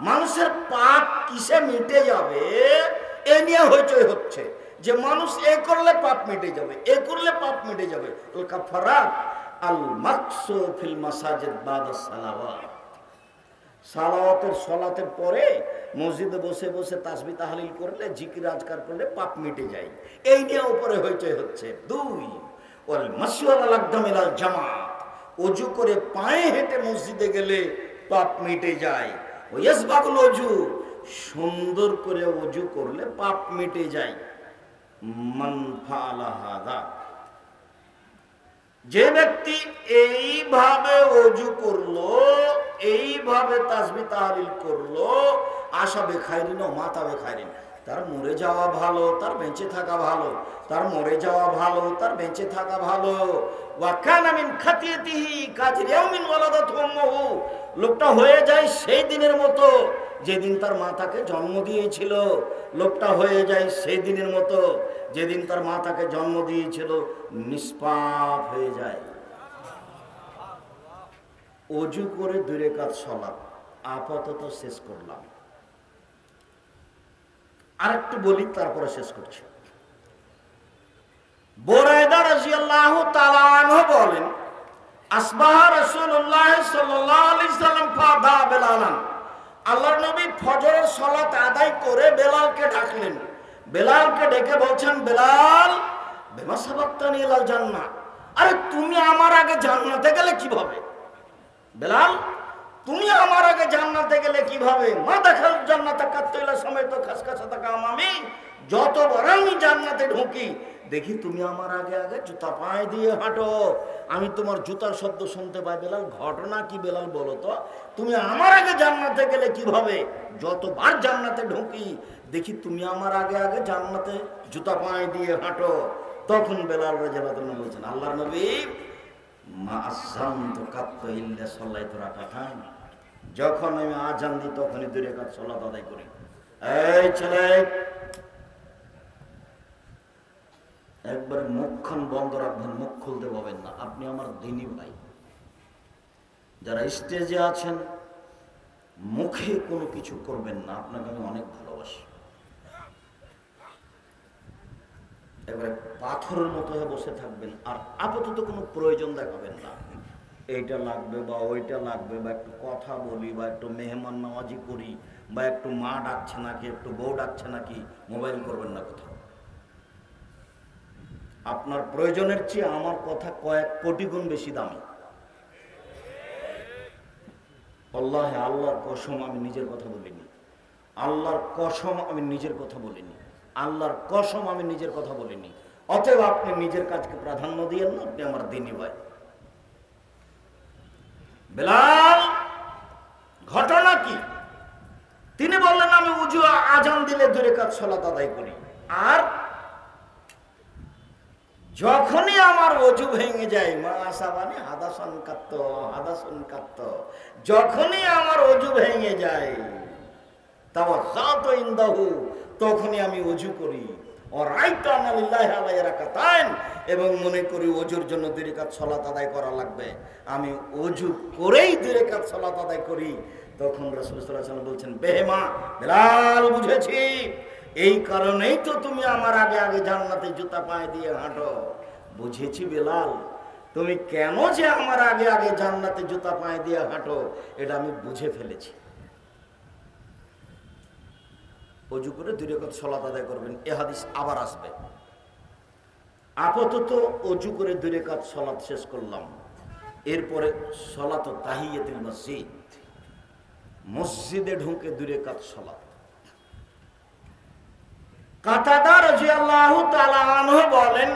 মানুষের পাপ কিসে মিটে যাবে এ নিয়ে হইচই হচ্ছে যে মানুষ এ করলে পাপ মিটে যাবে, এ করলে পাপ মিটে যাবে। আল কাফারাত আল মাকসু ফিল মাসাজিদ বাদা সালাওয়াত। সালাওয়াতের সালাতের পরে মসজিদে বসে বসে তাসবিহ তাহলিল করলে, জিকির আজকার করলে পাপ মিটে যায়। এই নিয়ে উপরে হইচই হচ্ছে। দুই, ওয়াল মাসু আল আকদাম ইলাল জামাত। ওযু করে পায়ে হেঁটে মসজিদে গেলে পাপ মিটে যায়। ওয়াসবাগুল ওযু, সুন্দর করে ওযু করলে পাপ মিটে যায়। মান ফাআলা হাযা, যে ব্যক্তি এইভাবে ওযু করলো, এইভাবে তাসবিহ তাহলিল করলো, আশাবে খায়রিন ও মাতাবে খায়রিন, তার মরে যাওয়া ভালো, তার বেঁচে থাকা ভালো, তার মরে যাওয়া ভালো, তার বেঁচে থাকা ভালো। ওয়া কানা মিন খাতিয়াতিহি কাজরি ইয়াউমিন ওয়ালাদাতহু উম্মুহু, লোকটা হয়ে যায় সেই দিনের মতো যেদিন তার মাতাকে জন্ম দিয়েছিল। লোকটা হয়ে যায় সেই দিনের মতো যেদিন তার মাতাকে জন্ম দিয়েছিল, নিষ্পাপ হয়ে যায়। ওযু করে 2 রাকাত সালাত আপাতত শেষ করলাম। আরেকটু বলি, তারপরে শেষ করছি। বুরায়দা রাদিয়াল্লাহু তাআলা আনহু বলেন, আসবাহা রাসূলুল্লাহ সাল্লাল্লাহু আলাইহি সাল্লাম ফাদা বেলালান, আল্লাহর নবী ফজরের সালাত আদায় করে বেলালকে ডাকলেন। বেলালকে ডেকে বলছেন, বেলাল বিমা সাবাক্তানি ইলাল জান্নাহ, আরে তুমি আমার আগে জান্নাতে গেলে কিভাবে? বেলাল, তুমি আমার আগে জান্নাতে গেলে কিভাবে? মা দেখাল জান্নাতে কাত্তইলা সমেত খাসখাসা কাম, আমি যতবার আমি জান্নাতে ঢুকি দেখি তুমি আমার আগে আগে জুতা পায়ে দিয়ে হাঁটো, আমি তোমার জুতার শব্দ শুনতে পাই। বেলাল, ঘটনা কি বেলাল বলো তো? তুমি আমার আগে জান্নাতে গেলে কিভাবে? যতবার জান্নাতে ঢুকি দেখি তুমি আমার আগে আগে জান্নাতে জুতা পায়ে দিয়ে হাঁটো। তখন বেলাল রাদিয়াল্লাহু আনহু বলছেন, আল্লাহর নবী, মা আযানতু কাত্তা ইল্লা সাল্লাইতু রাকাতান, যখন আমি আজান দিই তখনই 2 রাকাত সালাত আদায় করি। এই ছেলে, একবার মুখখান বন্ধ রাখবেন, মুখ খুলতে পাবেন না। আপনি আমার দিনী ভাই। যারা স্টেজে আছেন মুখে কোনো কিছু করবেন না, আপনাকে আমি অনেক ভালোবাসি। এবারে পাথরের মতো হয়ে বসে থাকবেন, আর আপাতত কোনো প্রয়োজন দেখাবেন না। এইটা লাগবে বা ওইটা লাগবে, বা একটু কথা বলি, বা একটু মেহমান নওয়াজি করি, বা একটু মা ডাকছে নাকি, একটু বউ ডাকছে নাকি, মোবাইল করবেন না কোথাও। আপনার প্রয়োজনের চেয়ে আমার কথা কয়েক কোটি গুণ বেশি দামি। আল্লাহে, আল্লাহর কসম আমি নিজের কথা বলিনি, আল্লাহর কসম আমি নিজের কথা বলিনি, আল্লাহর কসম আমি নিজের কথা বলিনি। অতএব আপনি নিজের কাজকে প্রাধান্য দিয়েন না, আপনি আমার দিনী ভাই। বেলাল, ঘটনা কি? তিনি বললেন, আমি উযু আজান দিলে 2 রাকাত সালাত আদায় করি, আর যখনই আমার ওযু ভেঙে যায়, মা আসাবানি হাদাসান কাত্ত হাদাসান কাত্ত, যখনই আমার ওযু ভেঙে যায়, তাওয়াজ্জাতু ইনদাহু, তখনই আমি ওযু করি। ওয়ারাইতু আন্না লিল্লাহি আলাইহি রাকাতাইন, এবং মনে করি ওযুর জন্য 2 রাকাত সালাত আদায় করা লাগবে। আমি ওযু করেই 2 রাকাত সালাত আদায় করি। তখন রাসূল সাল্লাল্লাহু আলাইহি ওয়াসাল্লাম বলছেন, বেহেমা বেলাল, বুঝেছি, এই কারণেই তো তুমি আমার আগে আগে জান্নাতে জুতা পায়ে দিয়ে হাঁটো। বুঝেছি বেলাল, তুমি কেন যে আমার আগে আগে জান্নাতে জুতা পায়ে দিয়ে হাঁটো, এটা আমি বুঝে ফেলেছি। ওযু করে 2 রাকাত সালাত আদায় করবেন, এ হাদিস আবার আসবে। আপাতত ওযু করে 2 রাকাত সালাত শেষ করলাম। এরপরে সালাত তাহিয়াতুল মসজিদ, মসজিদে ঢুকে 2 রাকাত সালাত। কাতাদা রাদিয়াল্লাহু তাআলা আনহু বলেন,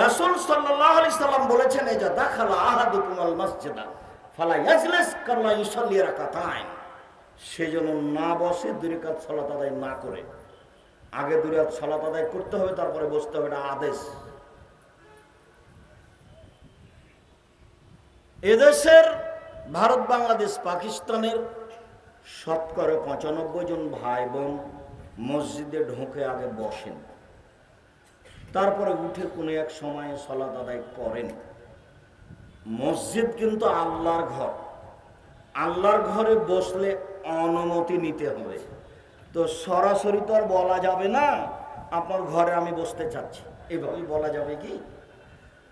রাসূল সাল্লাল্লাহু আলাইহি সাল্লাম বলেছেন, ইজা দাখালা আহাদুকুমুল মাসজিদা ফালা ইয়াজলিস কাল্লা ইউসাল্লি রাকাতাইন, সেজন্য না বসে 2 রাকাত সালাত আদায় না করে, আগে 2 রাকাত সালাত আদায় করতে হবে, তারপরে বসতে হবে, এটা আদেশ। এদেশের ভারত, বাংলাদেশ, পাকিস্তানের শতকরা 95 জন ভাই বোন মসজিদে ঢুকে আগে বসেন, তারপরে উঠে কোনো এক সময়ে সালাত আদায় করেন। মসজিদ কিন্তু আল্লাহর ঘর, আল্লাহর ঘরে বসলে অনুমতি নিতে হবে। তো সরাসরি তো আর বলা যাবে না আপনার ঘরে আমি বসতে চাচ্ছি, এইভাবে বলা যাবে কি?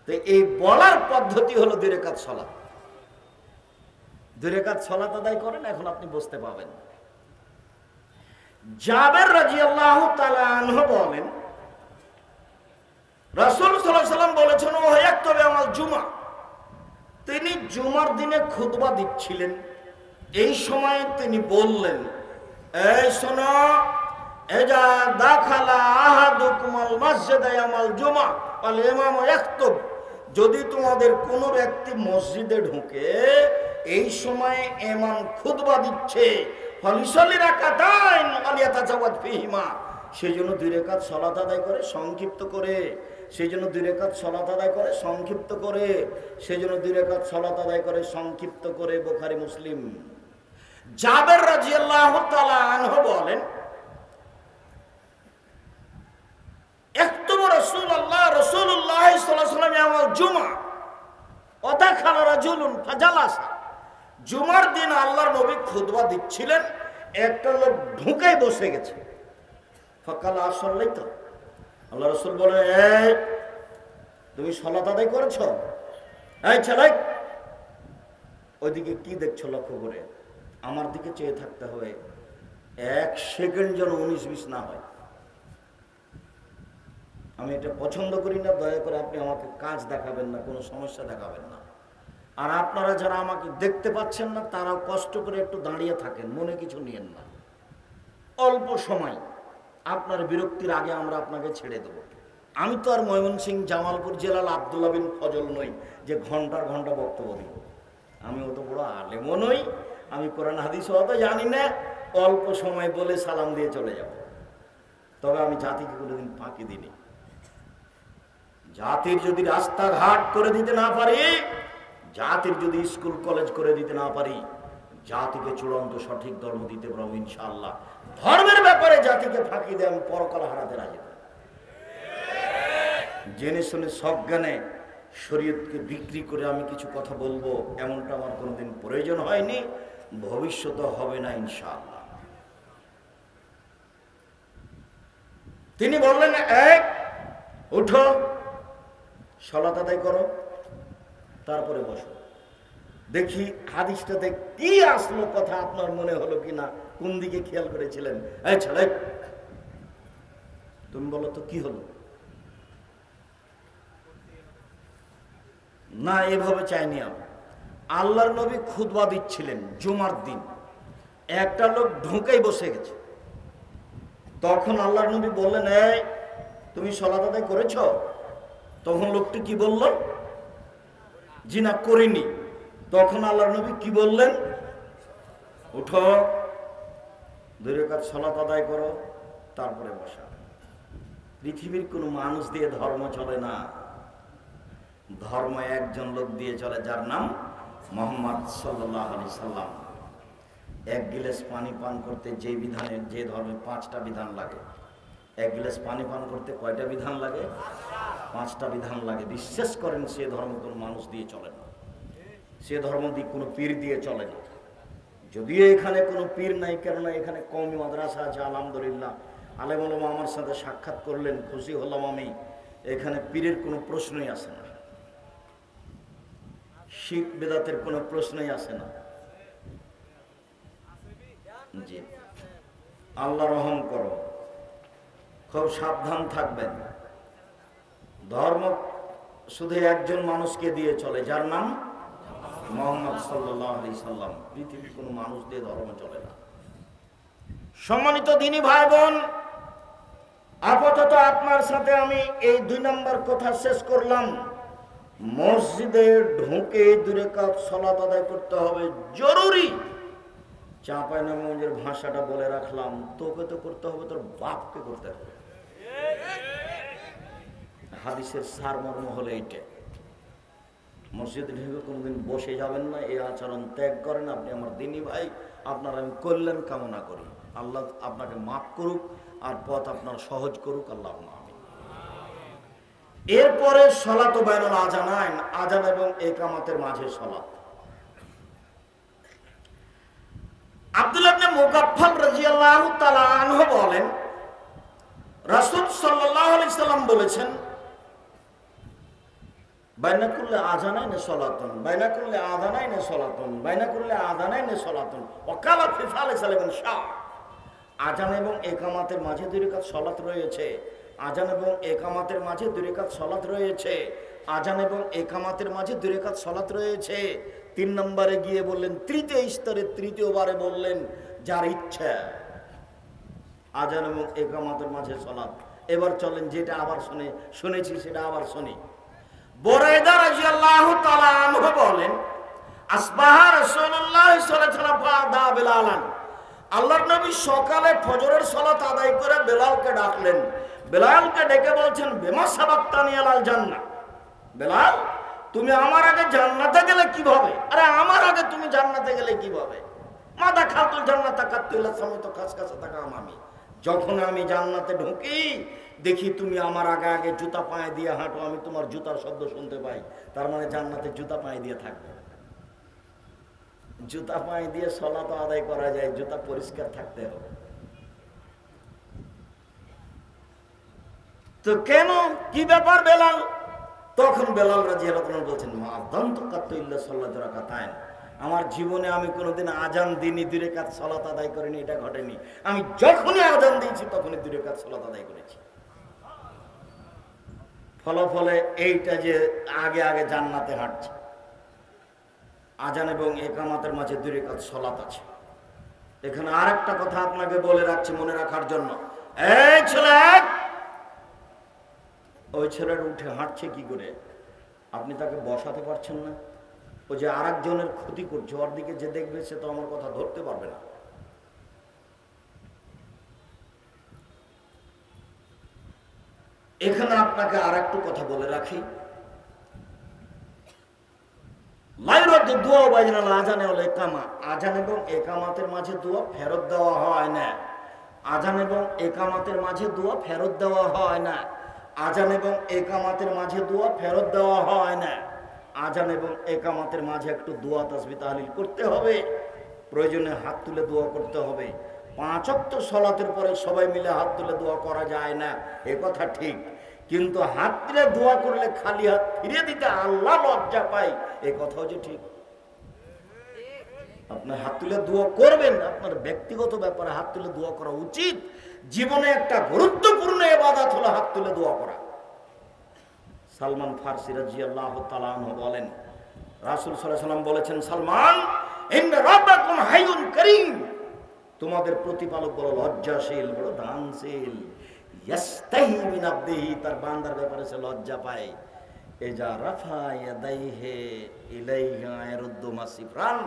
তো এই বলার পদ্ধতি হলো 2 রাকাত সালাত। 2 রাকাত সালাত আদায় করেন, এখন আপনি বসতে পাবেন। জাবের রাদিয়াল্লাহু তাআলা আনহু বলেন, রাসূল সাল্লাল্লাহু আলাইহি ওয়াসাল্লাম বলেছেন, ও ইয়াকতুবু ইয়াউমাল জুমআ, তিনি জুমার দিনে খুতবা দিচ্ছিলেন। এই সময় তিনি বললেন, এই শোনো, এজা দাখালা আহাদুকুমাল মসজিদা ইয়াউমাল জুমআ ওয়াল ইমামু ইয়াকতুব, যদি তোমাদের কোনো ব্যক্তি মসজিদে ঢোকে এই সময় ইমাম খুতবা দিচ্ছে, ফালিসাল্লি রাকাতাইন ওয়া লিয়াতাজাওয়াজ ফীহিমা, সেজন্য 2 রাকাত সালাত আদায় করে সংক্ষিপ্ত করে, সেজন্য 2 রাকাত সালাত আদায় করে সংক্ষিপ্ত করে, সেজন্য 2 রাকাত সালাত আদায় করে সংক্ষিপ্ত করে। বুখারী মুসলিম। জাবের রাদিয়াল্লাহু তাআলা আনহু বলেন, একতুবু রাসূলুল্লাহ সাল্লাল্লাহু আলাইহি ওয়াসাল্লাম ইয়াউমাল জুমআ ওয়া দাখালা রাজুলুন ফাজালাসা, জুমার দিন আল্লাহর নবী খুতবা দিচ্ছিলেন, একটা লোক ঢুকে বসে গেছে। ফাকালা আসাল্লাইতা, আল্লাহ রাসূল বলে, এই তুমি সালাত আদায় করেছো? এই ছেলে, ওইদিকে কি দেখছো লক্ষ্য করে? আমার দিকে চেয়ে থাকতে হবে, 1 সেকেন্ড যেন 19-20 না হয়। আমি এটা পছন্দ করি না, দয়া করে আপনি আমাকে কাজ দেখাবেন না, কোনো সমস্যা দেখাবেন না। আর আপনারা যারা আমাকে দেখতে পাচ্ছেন না তারাও কষ্ট করে একটু দাঁড়িয়ে থাকেন, মনে কিছু নিয়েন না। অল্প সময়, আপনার বিরক্তির আগে আমরা আপনাকে ছেড়ে দেব। আমি তো আর ময়মনসিংহ জামালপুর জেলার আব্দুল্লাহ বিন ফজল নই যে ঘন্টার ঘন্টা বক্তব্য দিব। আমি অত বড় আলেমও নই, আমি কোরআন হাদিস অত জানি না, অল্প সময় বলে সালাম দিয়ে চলে যাব। তবে আমি জাতিকে কোনোদিন ফাঁকি দিইনি। জাতির যদি রাস্তাঘাট করে দিতে না পারি, জাতির যদি স্কুল কলেজ করে দিতে না পারি, জাতিকে চূড়ান্ত সঠিক ধর্ম দিতে পারবো ইনশাআল্লাহ। ধর্মের ব্যাপারে জাতিকে ফাঁকি দিয়ে আমি পরকাল হারাতে রাজি না। জেনে শুনে সজ্ঞানে শরীয়তকে বিক্রি করে আমি কিছু কথা বলবো, এমনটা আমার কোনোদিন প্রয়োজন হয়নি, ভবিষ্যতে হবে না ইনশাআল্লাহ। তিনি বললেন, এক উঠো, সালাত আদায় করো, তারপরে বসো। দেখি হাদিসটাতে কি আসলো কথা আপনার মনে হলো কিনা, কোন দিকে খেয়াল করেছিলেন? এই ছেলে, তুমি বলো তো কি হলো? না, এভাবে চাইনি আমি। আল্লাহর নবী খুতবা দিচ্ছিলেন জুমার দিন, একটা লোক ঢুকেই বসে গেছে। তখন আল্লাহর নবী বললেন, এই তুমি সালাত আদায় করেছো? তখন লোকটি কি বলল? জি না, করিনি। তখন আল্লাহর নবী কি বললেন? উঠো, 2 রাকাত সালাত আদায় করো, তারপরে বসা। পৃথিবীর কোনো মানুষ দিয়ে ধর্ম চলে না, ধর্ম একজন লোক দিয়ে চলে, যার নাম মুহাম্মদ সাল্লাল্লাহু আলাইহি সাল্লাম। 1 গিলাস পানি পান করতে যে বিধানের, যে ধর্মে 5টা বিধান লাগে, 1 গিলাস পানি পান করতে কয়টা বিধান লাগে? 5টা বিধান লাগে। বিশ্বাস করেন সে ধর্ম কোনো মানুষ দিয়ে চলে না, সে ধর্ম দিয়ে কোনো পীর দিয়ে চলে না। যদিও এখানে কোনো পীর নাই, কেননা এখানে কওমি মাদ্রাসা আছে আলহামদুলিল্লাহ। আলেম ওলামা আমার সাথে সাক্ষাৎ করলেন, খুশি হলাম আমি। এখানে পীরের কোনো প্রশ্নই আসে না, শিরক বেদাতের কোনো প্রশ্নই আসে না। জি, আল্লাহ রহম করো, খুব সাবধান থাকবেন। ধর্ম শুধু একজন মানুষকে দিয়ে চলে, যার নাম মুহাম্মদ সাল্লাল্লাহু আলাইহি সাল্লাম। পৃথিবীর কোনো মানুষ দিয়ে ধর্ম চলে না। সম্মানিত দ্বীনি ভাই বোন, আপাতত আপনার সাথে আমি এই 2 নম্বর কথা শেষ করলাম। মসজিদে ঢুকে 2 রাকাত সালাত আদায় করতে হবে, জরুরি। চাঁপাইনবাবগঞ্জের ভাষাটা বলে রাখলাম, তোকে তো করতে হবে, তোর বাপকে করতে হবে। হাদিসের সারমর্ম হলো এইটা। মসজিদে ঢুকে কোনোদিন বসে যাবেন না, এই আচরণ ত্যাগ করেন। আপনি আমার দ্বীনি ভাই, আপনার আমি কল্যাণ কামনা করি। আল্লাহ আপনাকে মাফ করুক আর পথ আপনার সহজ করুক, আল্লাহ আমিন। এরপরে সালাত ও বাইনাল আজানাইন, আজান এবং ইকামতের মাঝে সালাত। মুগাফফাল রাদিয়াল্লাহু তাআলা আনহু বলেন, রাসূল সাল্লাল্লাহু আলাইহি সাল্লাম বলেছেন, বাইনা কুল্লি আযানাইনি সালাতুন, বাইনা কুল্লি আযানাইনি সালাতুন, বাইনা কুল্লি আযানাইনি সালাতুন, ওয়াকালা ফি সালাসালিন শাহ। আযান এবং ইকামাতের মাঝে দুই রাকাত সালাত রয়েছে, আযান এবং ইকামাতের মাঝে দুই রাকাত সালাত রয়েছে, আযান এবং ইকামাতের মাঝে দুই রাকাত সালাত রয়েছে। 3 নম্বরে গিয়ে বললেন, তৃতীয় স্তরে তৃতীয়বারে বললেন, যার ইচ্ছা আযান এবং ইকামাতের মাঝে সালাত। এবার চলেন যেটা আবার শুনেছি সেটা আবার শুনি। বুরাইদা রাদিয়াল্লাহু তাআলা আনহু বলেন, আসবাহা রাসূলুল্লাহ সাল্লাল্লাহু আলাইহি ওয়াসাল্লাম ফাদা বিলালান। আল্লাহর নবী সকালে ফজরের সালাত আদায় করে বেলালকে ডাকলেন। বেলালকে ডেকে বলছেন, বিমা সাবাক্তানি আলাল জান্নাহ। বেলাল, তুমি আমার আগে জান্নাতে গেলে কিভাবে? আরে আমার আগে তুমি জান্নাতে গেলে কিভাবে? মাদা খাতুল জান্নাতা কাতুল সামত খাসখাসা থাকা আমি, যখন আমি জান্নাতে ঢুকি দেখি তুমি আমার আগে আগে জুতা পায়ে দিয়ে হাঁটো, আমি তোমার জুতার শব্দ শুনতে পাই। তার মানে জান্নাতে জুতা পায়ে দিয়ে থাকবে। জুতা পায়ে দিয়ে সালাত আদায় করা যায়, জুতা পরিষ্কার থাকতে হবে। তো কেন, কি ব্যাপার বেলাল? তখন বেলাল রাদিয়াল্লাহু আনহু বলছেন, মা দান্ত কাত্তু ইল্লা সাল্লাতু রাকাতাইন। আমার জীবনে আমি কোনোদিন আজান দিইনি, 2 রাকাত সালাত আদায় করিনি, এটা ঘটেনি। আমি যখনই আজান দিয়েছি তখনই 2 রাকাত সালাত আদায় করেছি। ফলে এইটা যে আগে আগে জান্নাতে হাঁটছে। আজান এবং ইকামাতের মাঝে 2 রাকাত সালাত আছে। এখানে আরেকটা কথা আপনাকে বলে রাখছি মনে রাখার জন্য। এই ছেলে, ওই ছেলেটা উঠে হাঁটছে কি করে? আপনি তাকে বসাতে পারছেন না। ও যে আরেকজনের ক্ষতি করছে, ওর দিকে যে দেখবে সে তো আমার কথা ধরতে পারবে না। এখানে আপনাকে আর একটু কথা বলে রাখি, আজান এবং ইকামাতের মাঝে দোয়া ফেরত দেওয়া হয় না। আজান এবং ইকামাতের মাঝে দোয়া ফেরত দেওয়া হয় না। আজান এবং ইকামাতের মাঝে দোয়া ফেরত দেওয়া হয় না। আজান এবং ইকামাতের মাঝে একটু দোয়া তাসবিহ তাহলিল করতে হবে, প্রয়োজনে হাত তুলে দোয়া করতে হবে। 5 ওয়াক্ত সালাতের পরে সবাই মিলে হাত তুলে দোয়া করা যায় না, এ কথা ঠিক। কিন্তু হাত তুলে দোয়া করলে খালি হাত ফিরিয়ে দিতে আল্লাহ লজ্জা পায়, এ কথাও যে ঠিক। আপনার হাত তুলে দোয়া করবেন, আপনার ব্যক্তিগত ব্যাপারে হাত তুলে দোয়া করা উচিত। জীবনে একটা গুরুত্বপূর্ণ ইবাদত হলো হাত তুলে দোয়া করা। সালমান ফারসি রাদিয়াল্লাহু তাআলা আনহু বলেন, রাসূল সাল্লাল্লাহু আলাইহি ওয়াসাল্লাম বলেছেন, সালমান, ইন্না রাব্বাকুম হাইয়ুন কারীম। তোমাদের প্রতিপালক বড় লজ্জাশীল, বড় দানশীল। ইয়াস্তাহি মিন আবদিহি, তার বান্দার ব্যাপারে সে লজ্জা পায়। ইজা রাফা ইয়াদাইহি ইলাইহা ইয়ারুদ্দু মাসিফরান,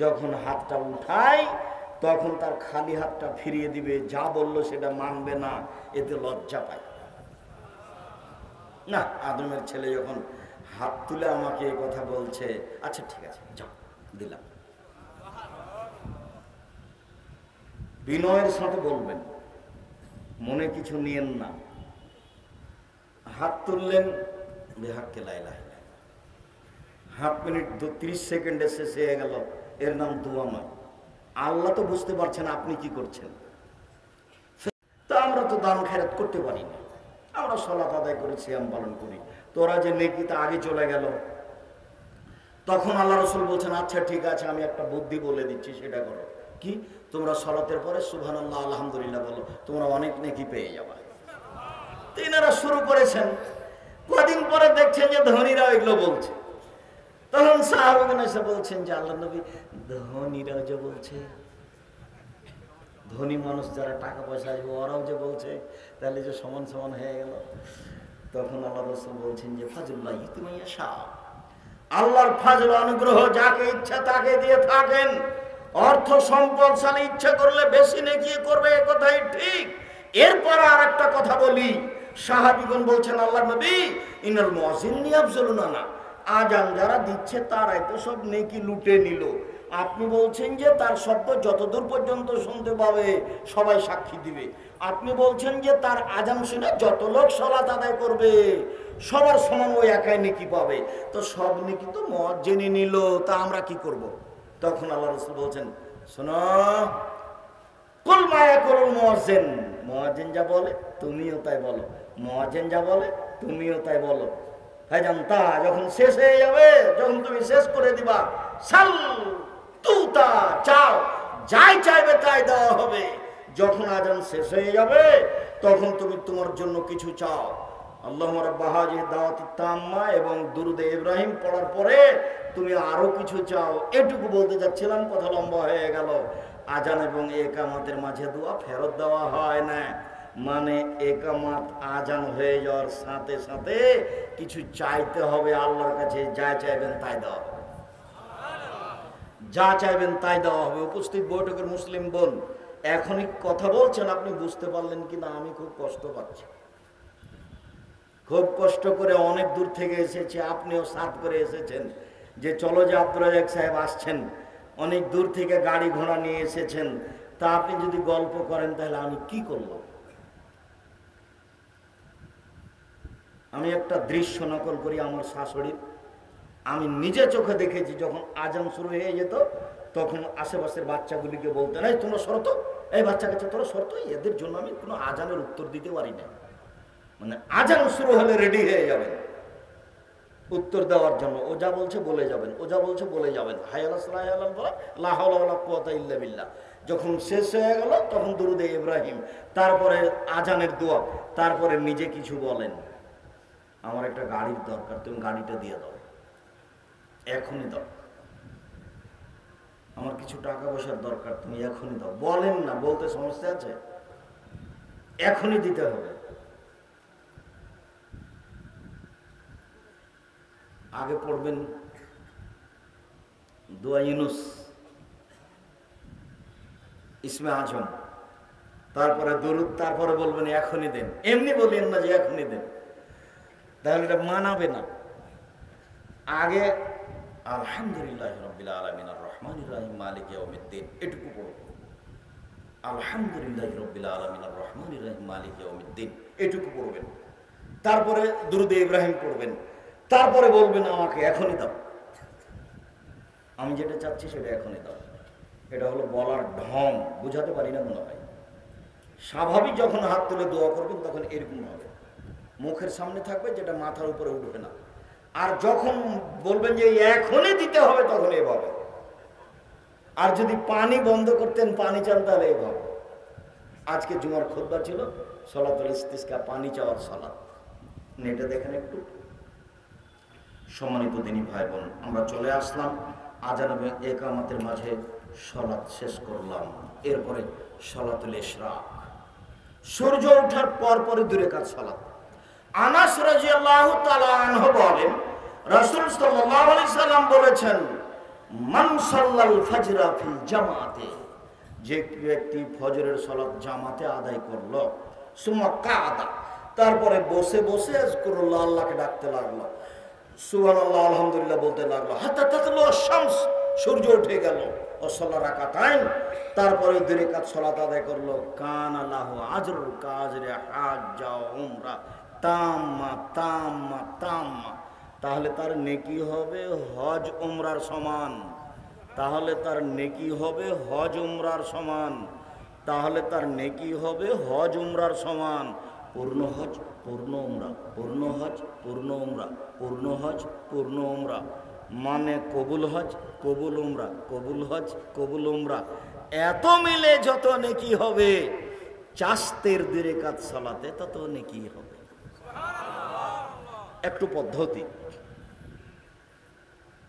যখন হাতটা উঠায় তখন তার খালি হাতটা ফিরিয়ে দিবে, যা বলল সেটা মানবে না, এতে লজ্জা পায় না। আদমের ছেলে যখন হাত তুলে আমাকে এই কথা বলছে, আচ্ছা ঠিক আছে যাও দিলাম, বিনয়ের সাথে বলবেন, মনে কিছু নিয়েন না। হাত তুললেন, বেহাক্কে লা ইলাহা ইল্লাল্লাহ, 1/2 মিনিট 30 সেকেন্ডে শেষ হয়ে গেল, এর নাম দোয়া নয়। আল্লাহ তো বুঝতে পারছেন আপনি কি করছেন। তো আমরা তো দান খেরাত করতে পারি না, আমরা সালাত আদায় করে সিয়াম পালন করি। তোরা যে নেকিটা আগে চলে গেল, তখন আল্লাহ রাসূল বলছেন, আচ্ছা ঠিক আছে, আমি একটা বুদ্ধি বলে দিচ্ছি, সেটা করো। কি? তোমরা সালাতের পরে সুবহানাল্লাহ আলহামদুলিল্লাহ বলো, তোমরা অনেক নেকি পেয়ে যাবে। তিনারা শুরু করেছেন, কদিন পরে দেখছেন যে ধনীরা এগুলো বলছে। তখন সাহাবাগণ এসে বলছেন যে আল্লাহর নবী, ধনীরা যে বলছে, ধনী মানুষ যারা টাকা পয়সা আসবে ওরাও যে বলছে, তাহলে যে সমান সমান হয়ে গেল। তখন আল্লাহ রাসূল বলছেন যে ফাজলুল্লাহ ইউতি মান ইয়াশা, আল্লাহর ফাজল অনুগ্রহ যাকে ইচ্ছা তাকে দিয়ে থাকেন। অর্থ সম্পদশালী ইচ্ছা করলে বেশি নেকি করবে, এ কথাই ঠিক। এরপর আর একটা কথা বলি, সাহাবীগণ বলছেন আল্লাহর নবী, ইনাল মুয়াজ্জিন ইয়াবজুলুনা না, আজান যারা দিচ্ছে তারাই তো সব নেকি লুটে নিল। আপনি বলছেন যে তার শব্দ যতদূর পর্যন্ত শুনতে পাবে সবাই সাক্ষী দিবে। আপনি বলছেন যে তার আজান শুনে যত লোক সালাত আদায় করবে সবার সমান ওই একাই নেকি পাবে। তো সব নেকি তো মুয়াজ্জিনই নিল, তা আমরা কি করব? তখন আল্লাহ রাসূল বলছেন, শোনো, কুল মা ইয়াকুলুল মুয়াজ্জিন, মুয়াজ্জিন যা বলে তুমিও তাই বলো, মুয়াজ্জিন যা বলে তুমিও তাই বলো। ভাইজান তা যখন শেষ হয়ে যাবে, যখন তুমি শেষ করে দিবা, সাল তুতা, চাও, যাই চাইবে তাই দেওয়া হবে। যখন আজান শেষ হয়ে যাবে তখন তুমি তোমার জন্য কিছু চাও। আল্লাহুম্মা রাব্বা হাযিহি দাওয়াতি তাম্মা এবং দুরূদে ইব্রাহিম পড়ার পরে তুমি আরো কিছু চাও। এটুকু বলতে যাচ্ছিলাম, কথা লম্বা হয়ে গেল। আজান এবং একামাতের মাঝে দোয়া ফেরত দেওয়া হয় না, মানে একামাত আজান হয়ে যাওয়ার সাথে সাথে কিছু চাইতে হবে আল্লাহর কাছে, যা চাইবেন তাই দেওয়া হবে, যা চাইবেন তাই দেওয়া হবে। উপস্থিত বৈঠকের মুসলিম বোন, এখনই কথা বলছেন, আপনি বুঝতে পারলেন কিনা আমি খুব কষ্ট পাচ্ছি, খুব কষ্ট করে অনেক দূর থেকে এসেছি, আপনিও সাথ করে এসেছেন যে চলো যে আব্দুর রাজ্জাক সাহেব আসছেন, অনেক দূর থেকে গাড়ি ঘোড়া নিয়ে এসেছেন, তা আপনি যদি গল্প করেন তাহলে আমি কি করলাম? আমি একটা দৃশ্য নকল করি আমার শাশুড়ির। আমি নিজে চোখে দেখেছি, যখন আজান শুরু হয়ে যেত তখন আশেপাশের বাচ্চাগুলিকে বলতেন, এই তোমরা শরত, এই বাচ্চা কাচ্চা তোরা শরত, এদের জন্য আমি কোনো আজানের উত্তর দিতে পারি না। মানে আজান শুরু হলে রেডি হয়ে যাবেন উত্তর দেওয়ার জন্য, ও যা বলছে বলে যাবেন, ও যা বলছে বলে যাবেন, হাই আল্লাহ সাল্লাহ আল্লাহ বলা লা হাওলা ওয়ালা কুওয়াতা ইল্লা বিল্লাহ। যখন শেষ হয়ে গেল তখন দুরূদে ইব্রাহিম, তারপরে আজানের দোয়া, তারপরে নিজে কিছু বলেন, আমার একটা গাড়ির দরকার, তুমি গাড়িটা দিয়ে দাও, এখনই দাও, আমার কিছু টাকা পয়সার দরকার, তুমি এখনই দাও। বলেন না, বলতে সমস্যা আছে, এখনই দিতে হবে। আগে পড়বেন দোয়া ইউনুস ইসমে আজম, তারপরে দুরূদ, তারপরে বলবেন এখনই দেন। এমনি বলেন না যে এখনই দেন, তাহলে এটা মানাবে না। আগে আলহামদুলিল্লাহি রাব্বিল আলামিন আর রহমানির রহিম মালিকি ইয়াউমিদ্দিন, এটুকু পড়ব। আলহামদুলিল্লাহি রাব্বিল আলামিন আর রহমানির রহিম মালিকি ইয়াউমিদ্দিন, এটুকু পড়বেন। তারপরে দুরূদে ইব্রাহিম পড়বেন, তারপরে বলবেন আমাকে এখনই দাও, আমি যেটা চাচ্ছি সেটা এখনই দাও। এটা হলো বলার ঢং, বুঝাতে পারি না মনে হয়। স্বাভাবিক যখন হাত তুলে দোয়া করবেন তখন এরকম হবে, মুখের সামনে থাকবে, যেটা মাথার উপরে উঠবে না। আর যখন বলবেন যে এখনই দিতে হবে তখন এভাবে। আর যদি পানি বন্ধ করতেন, পানি চান, তাহলে এভাবে। আজকে জুমার খুতবা ছিল সলাতুল ইস্তিসকা, পানি চাওয়ার সালাত, নেটে দেখেন একটু। সম্মানিত দিনী ভাই বোন, আমরা চলে আসলাম আজান এবং একামাতের মাঝে সালাত শেষ করলাম। এরপরে সালাতুল ইশরাক, সূর্য ওঠার পরপরই 2 রাকাত সালাত। আনাস রাদিয়াল্লাহু তাআলা আনহু বলেন, রাসূল সাল্লাল্লাহু আলাইহি সাল্লাম বলেছেন, মান সাল্লাল ফাজরা ফিল জামাতে, যে ব্যক্তি ফজরের সালাত জামাতে আদায় করলো, সুম্মা কাদা, তারপরে বসে বসে আযকুরুল্লাহ, আল্লাহকে ডাকতে লাগলো, সুবহানাল্লাহ আলহামদুলিল্লাহ বলতে লাগলো, হাত্তা তাতলু আশ-শামস, সূর্য উঠে গেল, ও সাল্লা রাকাতাইন, তারপরে 2 রাকাত সালাত আদায় করলো, কানা লাহু আজরুল কাজরি হাজ্জা উমরা তাম্মা তাম্মা তাম্মা, তাহলে তার নেকি হবে হজ উমরার সমান, তাহলে তার নেকি হবে হজ উমরার সমান, তাহলে তার নেকি হবে হজ উমরার সমান। পূর্ণ হজ পূর্ণ উমরা, পূর্ণ হজ পূর্ণ উমরা, পূর্ণ হজ পূর্ণ উমরা, মানে কবুল হজ কবুল উমরা, কবুল হজ কবুল উমরা, এত মিলে যত নেকি হবে, চাস্তের 2 রাকাত সালাতে তত নেকি হবে। একটু পদ্ধতি,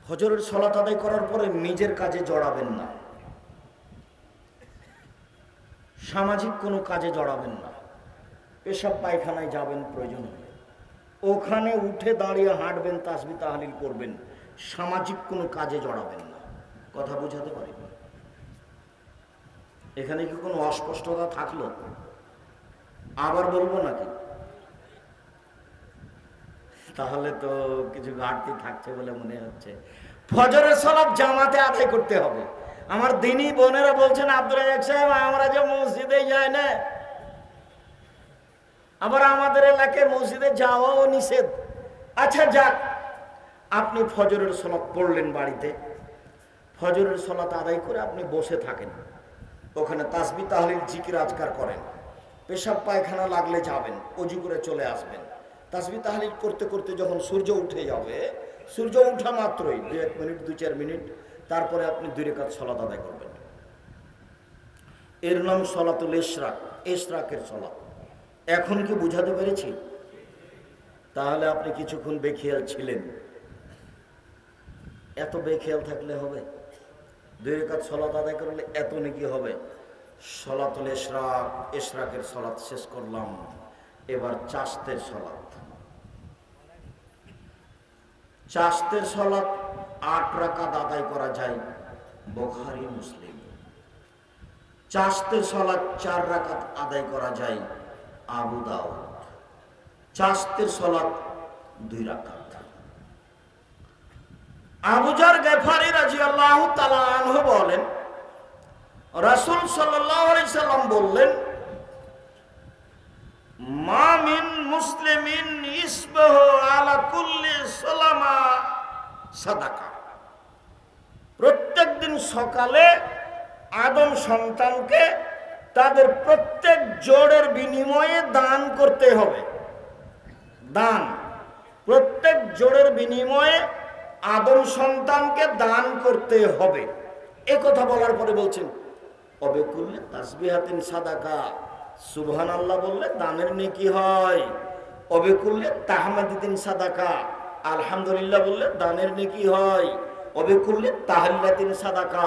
ফজরের সালাত আদায় করার পরে নিজের কাজে জড়াবেন না, সামাজিক কোনো কাজে জড়াবেন না। পেশাব পায়খানায় যাবেন প্রয়োজন হলে, ওখানে উঠে দাঁড়িয়ে হাঁটবেন, তাসবিহ তাহলিল করবেন, সামাজিক কোনো কাজে জড়াবেন না। কথা বুঝাতে পারি? এখানে কি কোনো অস্পষ্টতা থাকলো? আবার বলবো নাকি? তাহলে তো কিছু ঘাটতি থাকছে বলে মনে হচ্ছে। ফজরের সালাত জামাতে আদায় করতে হবে। আমার দিনী বোনেরা বলছেন, আব্দুর রাজ্জাক সাহেব আমরা যে মসজিদে যাই না, আবার আমাদের এলাকায় মসজিদে যাওয়াও নিষেধ। আচ্ছা যাক, আপনি ফজরের সালাত পড়লেন বাড়িতে, ফজরের সালাত আদায় করে আপনি বসে থাকেন, ওখানে তাসবিহ তাহলিল জিকির আজকার করেন, পেশাব পায়খানা লাগলে যাবেন, অজু করে চলে আসবেন। তাসবিহ তাহলিল করতে করতে যখন সূর্য উঠে যাবে, সূর্য উঠা মাত্রই 2-1 মিনিট 2-4 মিনিট তারপরে আপনি 2 রাকাত সালাত আদায় করবেন। এর নাম সলাতুল ইশরাক, ইশরাকের সালাত। এখন কি বুঝাতে পেরেছি? তাহলে আপনি কিছুক্ষণ বেখেয়াল ছিলেন। এত বেখেয়াল থাকলে হবে? 2 রাকাত সালাত আদায় করলে এত নেকি হবে? সলাতুল ইশরাক, ইশরাকের সালাত শেষ করলাম। এবার চাশতের সালাত। চাশতের সালাত 8 রাকাত আদায় করা যায়, বুখারী মুসলিম। চাশতের সালাত 4 রাকাত আদায় করা যায়, আবু দাউদ। চাশতের সালাত 2 রাকাত। আবু যার গফারি রাদিয়াল্লাহু তাআলা আনহু বলেন, রাসূল সাল্লাল্লাহু আলাইহি সাল্লাম বললেন, মা মিন মুসলিমিন ইসবাহু আলা কুল্লি সালামা সাদাকা। প্রত্যেকদিন সকালে আদম সন্তানকে তাদের প্রত্যেক জোড়ের বিনিময়ে দান করতে হবে। দান, প্রত্যেক জোড়ের বিনিময়ে আদম সন্তানকে দান করতে হবে। এই কথা বলার পরে বলছেন, অবে করলে তাসবিহাতিন সাদাকা, সুবহানাল্লাহ বললে দানের নেকি হয়। অবে করলে তাহমাদিতিন সাদাকা, আলহামদুলিল্লাহ বললে দানের নেকি হয়। অবে করলে তাহলিলাতিন সাদাকা,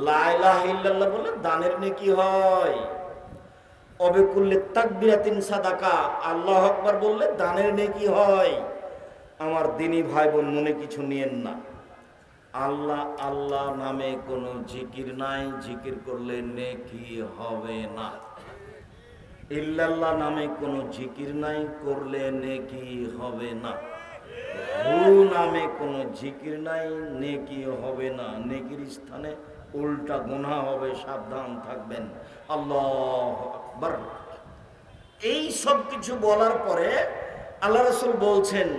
লা ইলাহা ইল্লাল্লাহ বললে দানের নেকি হয়। অবে করলে তাকবীরাতিন সাদাকা, আল্লাহু আকবার বললে দানের নেকি হয়। আমার দিনী ভাই বোন, মনে কিছু নিয়েন না। আল্লাহ আল্লাহ নামে কোনো জিকির নাই, জিকির করলে নেকি হবে না। ইল্লাল্লাহ নামে কোনো জিকির নাই, করলে নেকি হবে না। হু নামে কোনো জিকির নাই, নেকি হবে না। নেকির স্থানে উল্টা গুনাহ হবে, সাবধান থাকবেন। আল্লাহু আকবার। এই সব কিছু বলার পরে আল্লাহ রাসূল বলছেন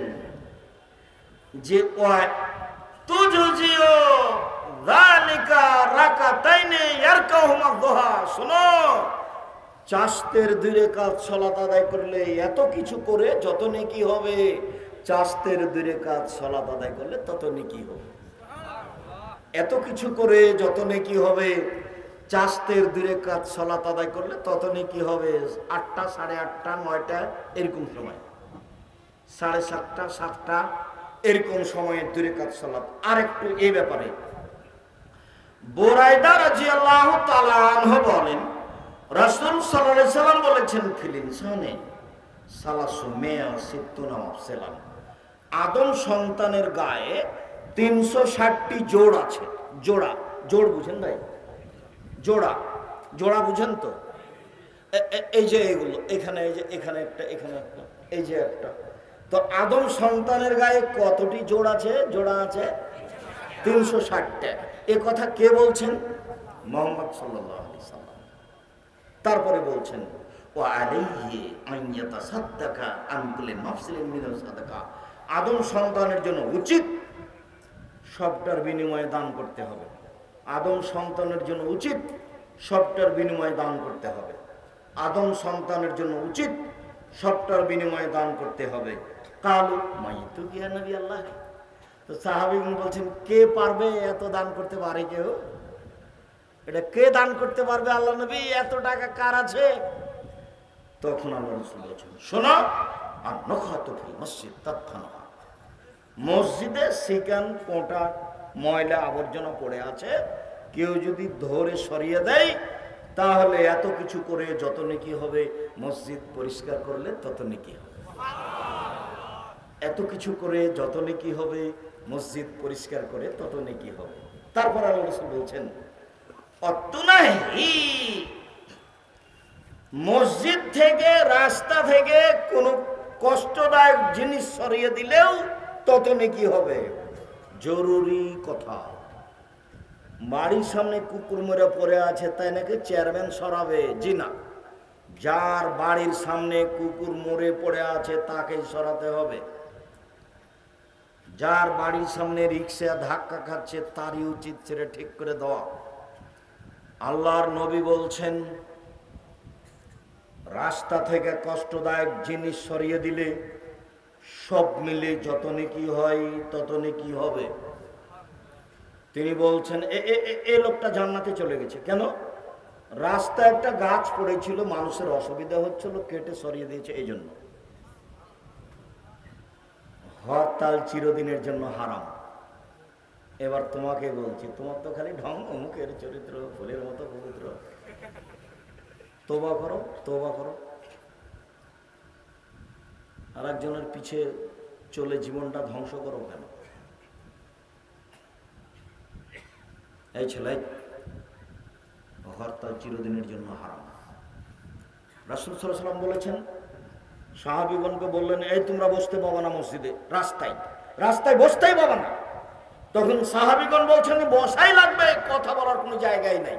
যে তুজিও যালিকা রাকাতাইনে ইয়ারকাহুমা দুহা। শোনো, চাশতের 2 রাকাত সালাত আদায় করলে এত কিছু করে যত নেকি হবে, চাশতের 2 রাকাত সালাত আদায় করলে তত নেকি হবে। এত কিছু করে যত নেকি হবে, চাশতের 2 রাকাত সালাত আদায় করলে তত নেকি হবে। 8টা, 8:30, 9টা এরকম সময়, 7:30, 7টা এরকম সময়ে 2 রাকাত সালাত। আর একটু এই ব্যাপারে বুরাইদা রাদিয়াল্লাহু তাআলা আনহু বলেন, রাসূল সাল্লাল্লাহু আলাইহি সাল্লাম বলেছেন, ফিল ইনসানে সালাসু মিয়া সিত্তুনা মাফসালান। আদম সন্তানের গায়ে 360টি জোড় আছে। জোড়া, জোড় বুঝেন ভাই? জোড়া, জোড়া বুঝেন তো? এই যে এগুলো, এখানে, এই যে এখানে একটা, এখানে একটা, এই যে একটা। তো আদম সন্তানের গায়ে কতটি জোড় আছে? জোড়া আছে 360টা। এ কথা কে বলছেন? মুহাম্মদ সাল্লাল্লাহু আলাইহি সাল্লাম। তারপরে বলছেন, ওয়া আলাইহি আন ইয়াতাসাদ্দাকা আন কুল্লি মাফসিলিন মিনাস সাদাকা। আদম সন্তানের জন্য উচিত সবটার বিনিময়ে দান করতে হবে। আদম সন্তানের জন্য উচিত সবটার বিনিময়ে দান করতে হবে। আদম সন্তানের জন্য উচিত সবটার বিনিময়ে দান করতে হবে। কালু মাইতু কি নবী আল্লাহ। তো সাহাবীগণ বলছেন, কে পারবে এত দান করতে? পারে কেউ? এটা কে দান করতে পারবে আল্লাহ নবী? এত টাকা কার আছে? তখন আল্লাহ রাসূল বলেছেন, শোনো, আর নখাতু ফিল মসজিদ তাতখানা। মসজিদে সিকান কোটা ময়লা আবর্জনা পড়ে আছে, কেউ যদি ধরে সরিয়ে দেয় তাহলে এত কিছু করে যত নেকি হবে, মসজিদ পরিষ্কার করলে তত নেকি হবে। এত কিছু করে যত নেকি হবে, মসজিদ পরিষ্কার করে তত নেকি হবে। তারপর আল্লাহ রাসূল বলছেন, অতুনাহি, মসজিদ থেকে, রাস্তা থেকে কোনো কষ্টদায়ক জিনিস সরিয়ে দিলেও তত নেকি হবে। জরুরি কথা, বাড়ির সামনে কুকুর মরে পড়ে আছে, তাই নাকি চেয়ারম্যান সরাবে? জি না। যার বাড়ির সামনে কুকুর মরে পড়ে আছে তাকেই সরাতে হবে। যার বাড়ির সামনে রিক্সা ধাক্কা খাচ্ছে তারই উচিত সেটা ঠিক করে দেওয়া। আল্লাহর নবী বলছেন, রাস্তা থেকে কষ্টদায়ক জিনিস সরিয়ে দিলে সব মিলে যত নেকি হয় তত নেকি হবে। তিনি বলছেন এ লোকটা জান্নাতে চলে গেছে। কেন? রাস্তায় একটা গাছ পড়েছিল, মানুষের অসুবিধা হচ্ছিল, কেটে সরিয়ে দিয়েছে, এই জন্য। হরতাল চিরদিনের জন্য হারাম। এবার তোমাকে বলছি, তোমার তো খালি ঢং, অমুকের চরিত্র ফুলের মতো পবিত্র। তোবা করো, তোবা করো। আর একজনের পিছে চলে জীবনটা ধ্বংস করো কেন? এই ছেলে, হরতাল চিরদিনের জন্য হারাম। রাসূল সাল্লাল্লাহু আলাইহি ওয়াসাল্লাম বলেছেন, সাহাবীগণকে বললেন, এই তোমরা বসতে পাবা না মসজিদে, রাস্তায় রাস্তায় বসতেই পাবা না। তখন সাহাবীগণ বলছেন, বসাই লাগবে, কথা বলার কোনো জায়গায় নাই।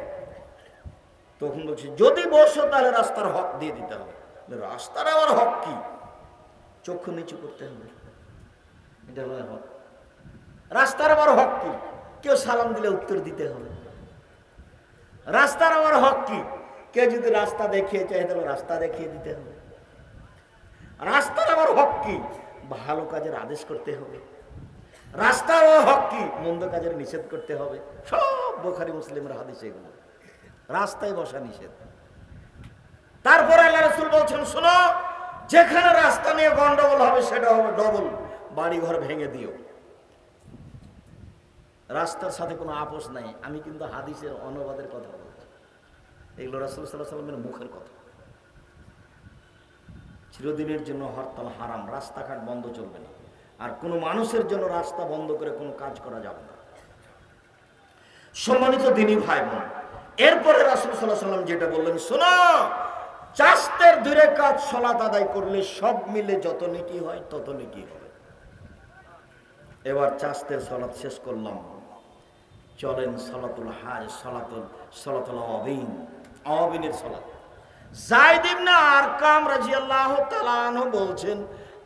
তখন বলছি, যদি বসো তাহলে রাস্তার হক দিয়ে দিতে হবে। রাস্তার আবার হক কি? চক্ষু নিচু করতে হবে, এটা হলো হক। রাস্তার আবার হক কি? কেউ সালাম দিলে উত্তর দিতে হবে। রাস্তার আবার হক কি? কেউ যদি রাস্তা দেখিয়ে চায় তাহলে রাস্তা দেখিয়ে দিতে হবে। রাস্তার আবার হক কি? ভালো কাজের আদেশ করতে হবে। রাস্তার হক কি? মন্দ কাজের নিষেধ করতে হবে। সব বুখারী মুসলিমের হাদিস এগুলো। রাস্তায় বসা নিষেধ। তারপরে আল্লাহ রাসূল বলছেন, শোনো, যেখানে রাস্তা নিয়ে গন্ডগোল হবে সেটা হবে ডবল, বাড়ি ঘর ভেঙে দিও। রাস্তার সাথে কোনো আপোষ নাই। আমি কিন্তু হাদিসের অনুবাদের কথা বলছি, এগুলো রাসূল সাল্লাল্লাহু আলাইহি ওয়াসাল্লামের মুখের কথা। চিরদিনের জন্য হরতাল হারাম, রাস্তাঘাট বন্ধ চলবে না। আর কোনো মানুষের জন্য রাস্তা বন্ধ করে কোনো কাজ করা যাবে না। সম্মানিত দ্বীনী ভাই বোন, এরপরে রাসূল সাল্লাল্লাহু আলাইহি ওয়াসাল্লাম যেটা বললেন, শোনো, চাস্তের 2 রাকাত সালাত আদায় করলে সব মিলে যত নেকি হয় তত নেকি হবে। এবার চাস্তের সালাত শেষ করলাম, চলেন সালাতুল হাজ, সালাতুল আওয়াবিনের সালাত। যায়েদ ইবনে আরকাম রাদিয়াল্লাহু তাআলা আনহু বলছেন,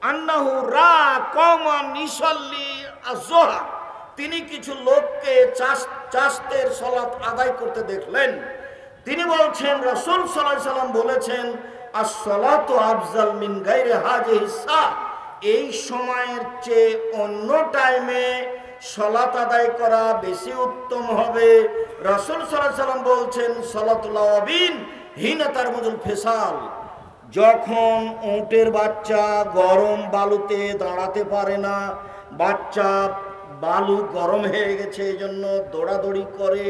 আন্নাহু রা কওমান ইসাল্লি আয-যুহা, তিনি কিছু লোককে চাস্তের সালাত আদায় করতে দেখলেন। তিনি বলছেন, রাসূল সাল্লাল্লাহু আলাইহি ওয়াসাল্লাম বলেছেন, আস-সালাতু আফজাল মিন গায়রি হাযিহি সা, এই সময়ের চেয়ে অন্য টাইমে সালাত আদায় করা বেশি উত্তম হবে। রাসূল সাল্লাল্লাহু আলাইহি ওয়াসাল্লাম বলছেন, সালাতুল আওয়াবিন হিনা তারমুদুল ফিসাল, যখন উটের বাচ্চা গরম বালুতে দাঁড়াতে পারে না, বাচ্চা বালু গরম হয়ে গেছে এই জন্য দৌড়াদৌড়ি করে,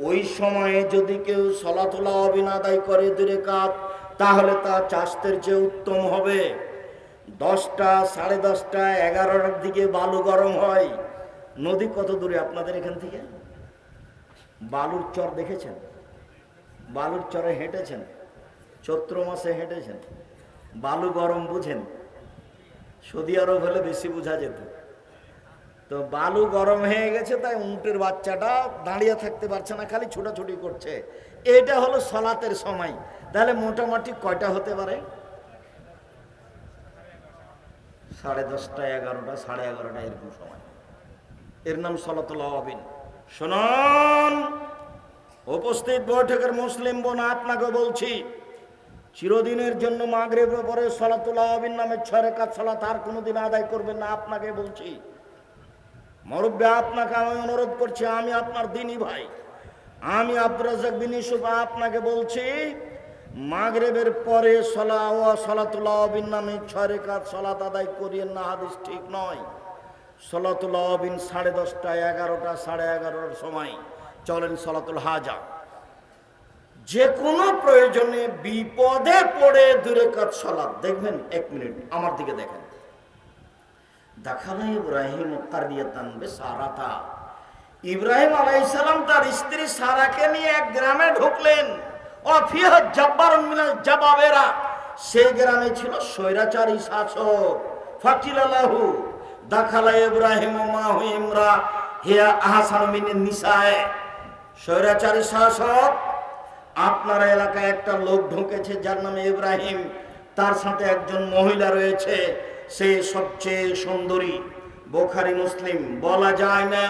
ওই সময়ে যদি কেউ সালাতুল আওয়াবিন আদায় করে 2 রাকাত, তাহলে তা চাস্তের চেয়ে উত্তম হবে। 10টা, 10:30, 11টার দিকে বালু গরম হয়। নদী কত দূরে আপনাদের এখান থেকে? বালুর চর দেখেছেন? বালুর চরে হেঁটেছেন? চৈত্র মাসে হেঁটেছেন? বালু গরম বুঝেন? সৌদি আরব হলে বেশি বোঝা যেত। তো বালু গরম হয়ে গেছে, তাই উটের বাচ্চাটা দাঁড়িয়ে থাকতে পারছে না, খালি ছোটাছুটি করছে। এটা হলো সালাতের সময়। তাহলে মোটামুটি কয়টা হতে পারে? 10:30, 11টা, 11:30 এরকম সময়। এর নাম সালাতুল আওয়াবিন। শুনুন উপস্থিত বৈঠকের মুসলিম বোন, আপনাকে বলছি, চিরদিনের জন্য মাগরিবের পরে সালাতুল আওয়াবিন নামে 6 রাকাত সালাত আর কোনোদিন আদায় করবেন না। আপনাকে বলছি, মুরব্বি, আপনাকে আমি অনুরোধ করছি, আমি আপনার দ্বীনী ভাই, আমি আব্দুর রাজ্জাক বিন ইউসুফ আপনাকে বলছি, মাগরিবের পরে সালাতুল আওয়াবিন নামে 6 রাকাত সালাত আদায় করিয়েন না, হাদিস ঠিক নয়। সালাতুল আওয়াবিন 10:30, 11টা, 11:30 সময়। চলেন সালাতুল হাজা। যে কোনো প্রয়োজনে বিপদে পড়ে 2 রাকাত সালাত, দেখবেন 1 মিনিট আমার দিকে দেখেন। দাখালা ইব্রাহিম কারিয়াতান বিসারাতা, ইব্রাহিম আলাইহিস সালাম তার স্ত্রী সারাকে নিয়ে এক গ্রামে ঢুকলেন। অফিহা জাব্বারুন মিনাল জাবাবেরা, সেই গ্রামে ছিল স্বৈরাচারী শাসক। ফাকিলালাহু দাখালা ইব্রাহিম মাহু ইমরা হিয়া আহসানু মিনান নিসায়ে, স্বৈরাচারী শাসক, আপনার এলাকায় একটা লোক ঢুকেছে যার নামে ইব্রাহিম, তার সাথে একজন মহিলা রয়েছে, সে সবচেয়ে সুন্দরী। বুখারী মুসলিম। বলা যায় না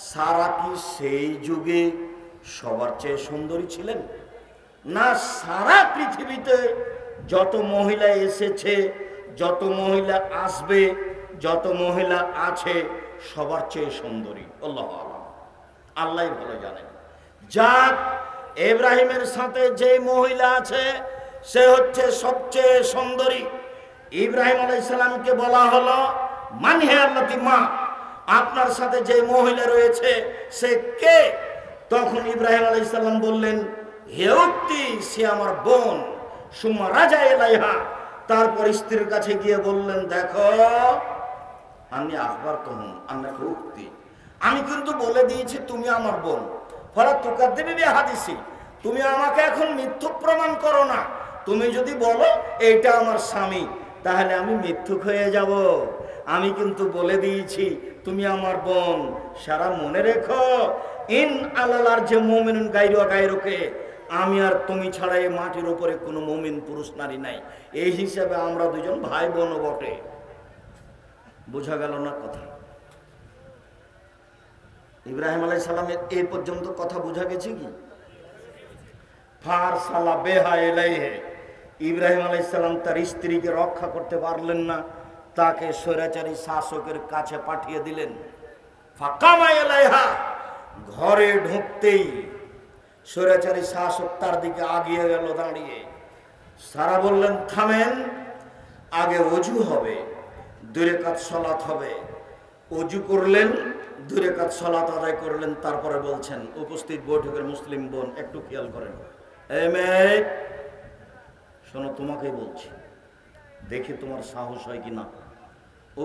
সারা কি সেই যুগে সবার চেয়ে সুন্দরী ছিলেন? না সারা পৃথিবীতে যত মহিলা এসেছে, যত মহিলা আসবে, যত মহিলা আছে সবার চেয়ে সুন্দরী? আল্লাহু আ'লাম, আল্লাহই ভালো জানেন। যাক, ইব্রাহিমের সাথে যে মহিলা আছে সে হচ্ছে সবচেয়ে সুন্দরী। ইব্রাহিম আলাইহিস সালামকে বলা হলো, মান হে আল্লাতি মা, আপনার সাথে যে মহিলা রয়েছে সে কে? তখন ইব্রাহিম আলাইহিস সালাম বললেন, হে উক্তি, সে আমার বোন। সুম্মা রাজা ইলাইহা, তারপর স্ত্রীর কাছে গিয়ে বললেন, দেখো আমি আখবার কহুম আন্নাকা উক্তি, আমি কিন্তু বলে দিয়েছি তুমি আমার বোন। ফলা তুকাদ্দিবি বিহাদিসি, তুমি আমাকে এখন মিথ্যুক প্রমাণ করো না। তুমি যদি বলো এইটা আমার স্বামী, তাহলে আমি মিথ্যুক হয়ে যাব। আমি কিন্তু বলে দিয়েছি তুমি আমার বোন। সারা মনে রেখো, ইন আলালার যে মুমিনুন গায়রু গায়রুকে, আমি আর তুমি ছাড়া এই মাটির উপরে কোনো মুমিন পুরুষ নারী নাই। এই হিসাবে আমরা দুজন ভাই বোনও বটে। বোঝা গেল না কথা? ইব্রাহিম আলাইহিস সালামের এই পর্যন্ত কথা বোঝা গেছে কি? ফারসালা বিহা ইলাইহি, ইব্রাহিম আলাইহিস সালাম তার স্ত্রীকে রক্ষা করতে পারলেন না, তাকে স্বৈরাচারী শাসকের কাছে পাঠিয়ে দিলেন। ফাকামা ইলাইহা, ঘরে ঢুকতেই স্বৈরাচারী শাসক তার দিকে আগিয়ে গেল দাঁড়িয়ে। সারা বললেন, থামেন, আগে ওযু হবে, 2 রাকাত সালাত হবে। ওযু করলেন, 2 রাকাত সালাত আদায় করলেন। তারপরে বলছেন, উপস্থিত বৈঠকের মুসলিম বোন একটু খেয়াল করেন, এই মেয়ে শোনো, তোমাকেই বলছি, দেখি তোমার সাহস হয় কিনা।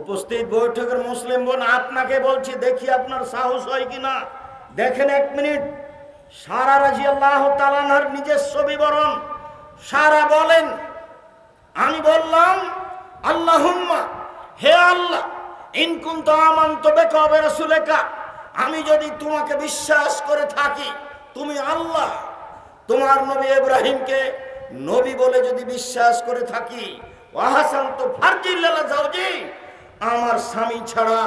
উপস্থিত বৈঠকের মুসলিম বোন, আপনাকে বলছি, দেখি আপনার সাহস হয় কিনা। দেখেন 1 মিনিট। সারা রাদিয়াল্লাহু তাআলা আনহার নিজস্ব বিবরণ। সারা বলেন, আমি বললাম, আল্লাহুম্মা, হে আল্লাহ, ইন কুনতু আমানতু বিকা ওয়া বিরাসূলিকা, আমি যদি তোমাকে বিশ্বাস করে থাকি, তুমি আল্লাহ, তোমার নবী ইব্রাহিমকে নবী বলে যদি বিশ্বাস করে থাকি, ওয়া হাসানতু ফারজি লিলা যাওজি, আমার স্বামী ছাড়া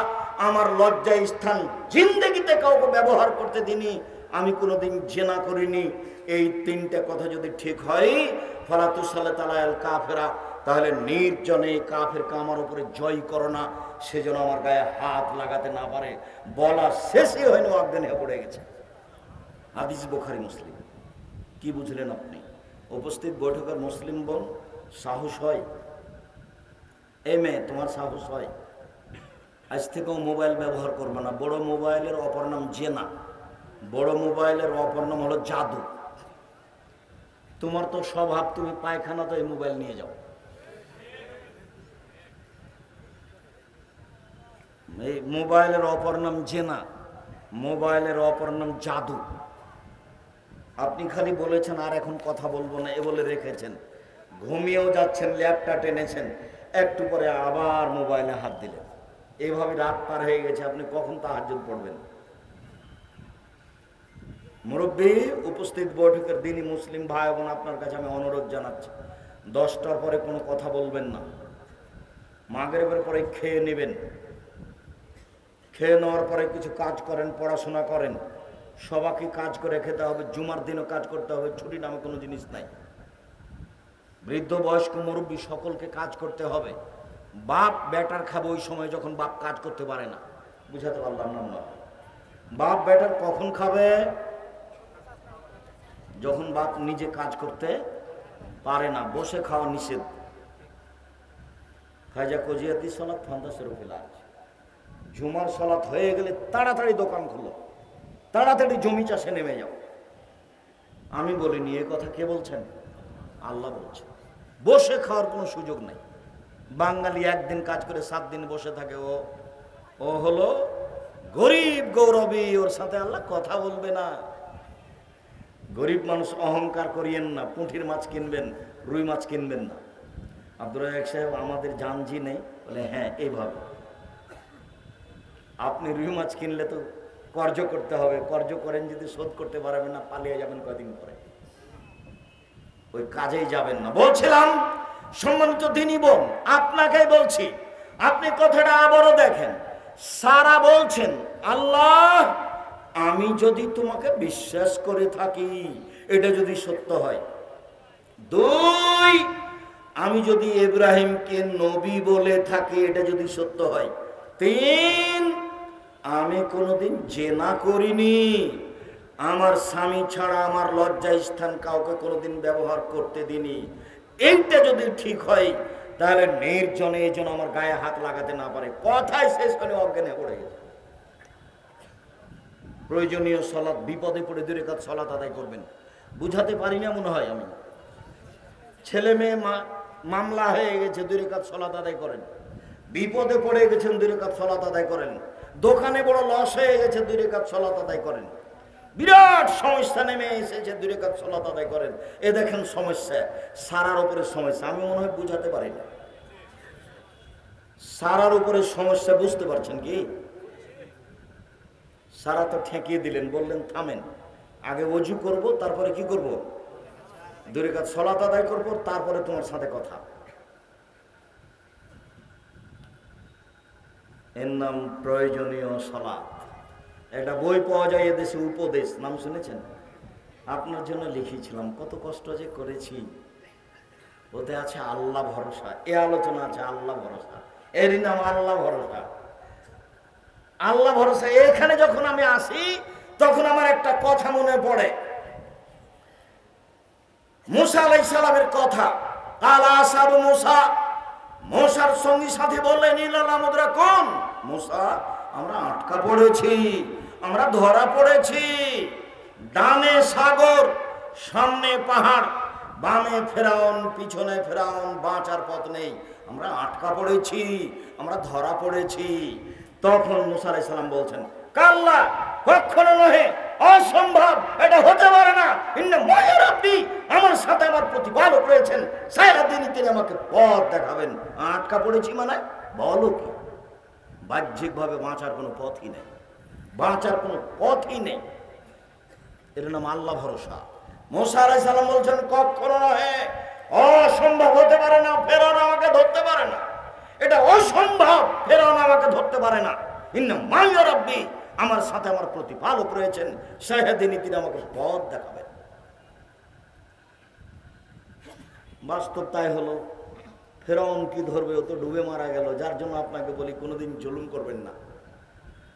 আমার লজ্জা স্থান জিন্দেগিতে কাউকে ব্যবহার করতে দিনি, আমি কোনোদিন জেনা করিনি, এই 3টা কথা যদি ঠিক হয়, ফালা তুসাল্লিত আলাল কাফেরা, তাহলে নির্জনে কাফেরকে আমার উপরে জয় করো না, সেজন্য আমার গায়ে হাত লাগাতে না পারে। বলা শেষই হয়নি, অজ্ঞান হয়ে পড়ে গেছে। হাদিস বুখারী মুসলিম। কি বুঝলেন আপনি? উপস্থিত বৈঠকের মুসলিম বোন, সাহস হয়? এই মেয়ে, তোমার সাহস হয়? আজ থেকেও মোবাইল ব্যবহার করবে না। বড় মোবাইলের অপর নাম জেনা, বড় মোবাইলের অপর নাম হলো জাদু। তোমার তো স্বভাব, তুমি পায়খানা তো এই মোবাইল নিয়ে যাও। এই মোবাইলের অপর নাম জেনা, মোবাইলের অপর নাম জাদু। আপনি খালি বলেছেন আর এখন কথা বলবো না, এ বলে রেখেছেন, ঘুমিয়েও যাচ্ছেন, ল্যাপটা টেনেছেন, একটু পরে আবার মোবাইলে হাত দিলেন। এইভাবে রাত পার হয়ে গেছে, আপনি কখন তাহাজ্জুদ পড়বেন? মুরব্বী, উপস্থিত বৈঠকের দিনই মুসলিম ভাই বোন, আপনার কাছে আমি অনুরোধ জানাচ্ছি, 10টার পরে কোনো কথা বলবেন না। মাগরিবের পরে খেয়ে নেবেন, খেয়ে নেওয়ার পরে কিছু কাজ করেন, পড়াশোনা করেন। সবাইকে কাজ করে খেতে হবে, জুমার দিনও কাজ করতে হবে, ছুটি নামে কোনো জিনিস নাই। বৃদ্ধ বয়স্ক মুরব্বী সকলকে কাজ করতে হবে। বাপ বেটার খাবে ওই সময় যখন বাপ কাজ করতে পারে না। বুঝাতে পারলাম না? বাপ বেটার কখন খাবে? যখন বাপ নিজে কাজ করতে পারে না। বসে খাওয়া নিষেধ। খাজা কজিয়াতি সালাত ফান্দাসের ফিলাজ, জুমার সালাত হয়ে গেলে তাড়াতাড়ি দোকান খুলো, তাড়াতাড়ি জমি চাষে নেমে যাও। আমি বলিনি, এ কথা কে বলছেন? আল্লাহ বলছেন। বসে খাওয়ার কোনো সুযোগ নাই। বাঙালি একদিন কাজ করে 7 দিন বসে থাকে, ও হলো গরিব গৌরবী, ওর সাথে আল্লাহ কথা বলবে না। গরিব মানুষ, অহংকার করিয়েন না। পুঁটির মাছ কিনবেন, রুই মাছ কিনবেন না। আব্দুর রাজ্জাক সাহেব, আমাদের জানজি নেই বলে, হ্যাঁ এইভাবে আপনি রুই মাছ কিনলে তো কর্জ করতে হবে, কর্জ করেন যদি শোধ করতে পারবেন না, পালিয়ে যাবেন কদিন পরে, ওই কাজেই যাবেন না। বলছিলাম, সম্মানিত দিনী বোন, আপনাকেই বলছি, আপনি কথাটা আবারও দেখেন। সারা বলছেন, আল্লাহ আমি যদি তোমাকে বিশ্বাস করে থাকি, এটা যদি সত্য হয়। 2, আমি যদি ইব্রাহিমকে নবী বলে থাকি, এটা যদি সত্য হয়। 3, আমি কোনোদিন জেনা করিনি, আমার স্বামী ছাড়া আমার লজ্জা স্থান কাউকে কোনোদিন ব্যবহার করতে দিনি। এইটা যদি ঠিক হয়, তাহলে নির্জনে এই জন্য আমার গায়ে হাত লাগাতে না পারে। কথাই শেষ করে অজ্ঞানে পড়ে গেছে। প্রয়োজনীয় সালাত, বিপদে পড়ে 2 রাকাত সালাত আদায় করবেন। বুঝাতে পারি না মনে হয় আমি। ছেলে মেয়ে মামলা হয়ে গেছে, 2 রাকাত সালাত আদায় করেন। বিপদে পড়ে গেছেন, 2 রাকাত সালাত আদায় করেন। দোকানে বড় লস হয়ে গেছে, 2 রাকাত সালাত আদায় করেন। বিরাট সমস্যা নেমে এসেছে, 2 রাকাত সালাত আদায় করেন। এ দেখেন সমস্যা, সারার উপরে সমস্যা। আমি মনে হয় বুঝাতে পারি না। সারার উপরে সমস্যা বুঝতে পারছেন কি? সারা তো ঠেকিয়ে দিলেন, বললেন থামেন, আগে ওযু করব, তারপরে কি করব? 2 রাকাত সালাত আদায় করব, তারপরে তোমার সাথে কথা। এর নাম প্রয়োজনীয় সালাত। একটা বই পাওয়া যায় এদেশে, উপদেশ, নাম শুনেছেন? আপনার জন্য লিখেছিলাম, কত কষ্ট যে করেছি। ওতে আছে আল্লাহ ভরসা, এ আলোচনা আছে আল্লাহ ভরসা, এরই নাম আল্লাহ ভরসা। আল্লাহ ভরসা। এখানে যখন আমি আসি, তখন আমার একটা কথা মনে পড়ে, মুসা আলাইহিস সালামের কথা। কালা আসহাবু মুসা, মুসার সঙ্গী সাথী বললেন, ইলালা মুদরাকুন, মুসা আমরা আটকা পড়েছি, আমরা ধরা পড়েছি। ডানে সাগর, সামনে পাহাড়, বামে ফেরাউন, পিছনে ফেরাউন, বাঁচার পথ নেই, আমরা আটকা পড়েছি, আমরা ধরা পড়েছি। তখন মুসা আলাইহিস সালাম বলছেন, কাল্লা, কখনো নহে, অসম্ভব, এটা হতে পারে না। ইন্না মায়া রাব্বি, আমার সাথে আমার প্রতিপালক রয়েছেন, সারাদিন তিনি আমাকে পথ দেখাবেন। আটকা পড়েছি মানে বলো কি? বাহ্যিকভাবে বাঁচার কোনো পথই নেই, বাঁচার কোনো পথই নেই। এর নাম আল্লাহ ভরসা। মুসা আলাইহিস সালাম বলছেন, কখনো নহে, অসম্ভব, হতে পারে না, ফেরাউন আমাকে ধরতে পারে না, এটা অসম্ভব, ফেরাউন আমাকে ধরতে পারে না। ইন্না মায়া রাব্বি, আমার সাথে আমার প্রতিপালক রয়েছেন, সারাদিনই তিনি আমাকে পথ দেখাবেন। বাস্তব তাই হলো। ফেরাউন কি ধরবে? ও তো ডুবে মারা গেল। যার জন্য আপনাকে বলি, কোনোদিন জুলুম করবেন না,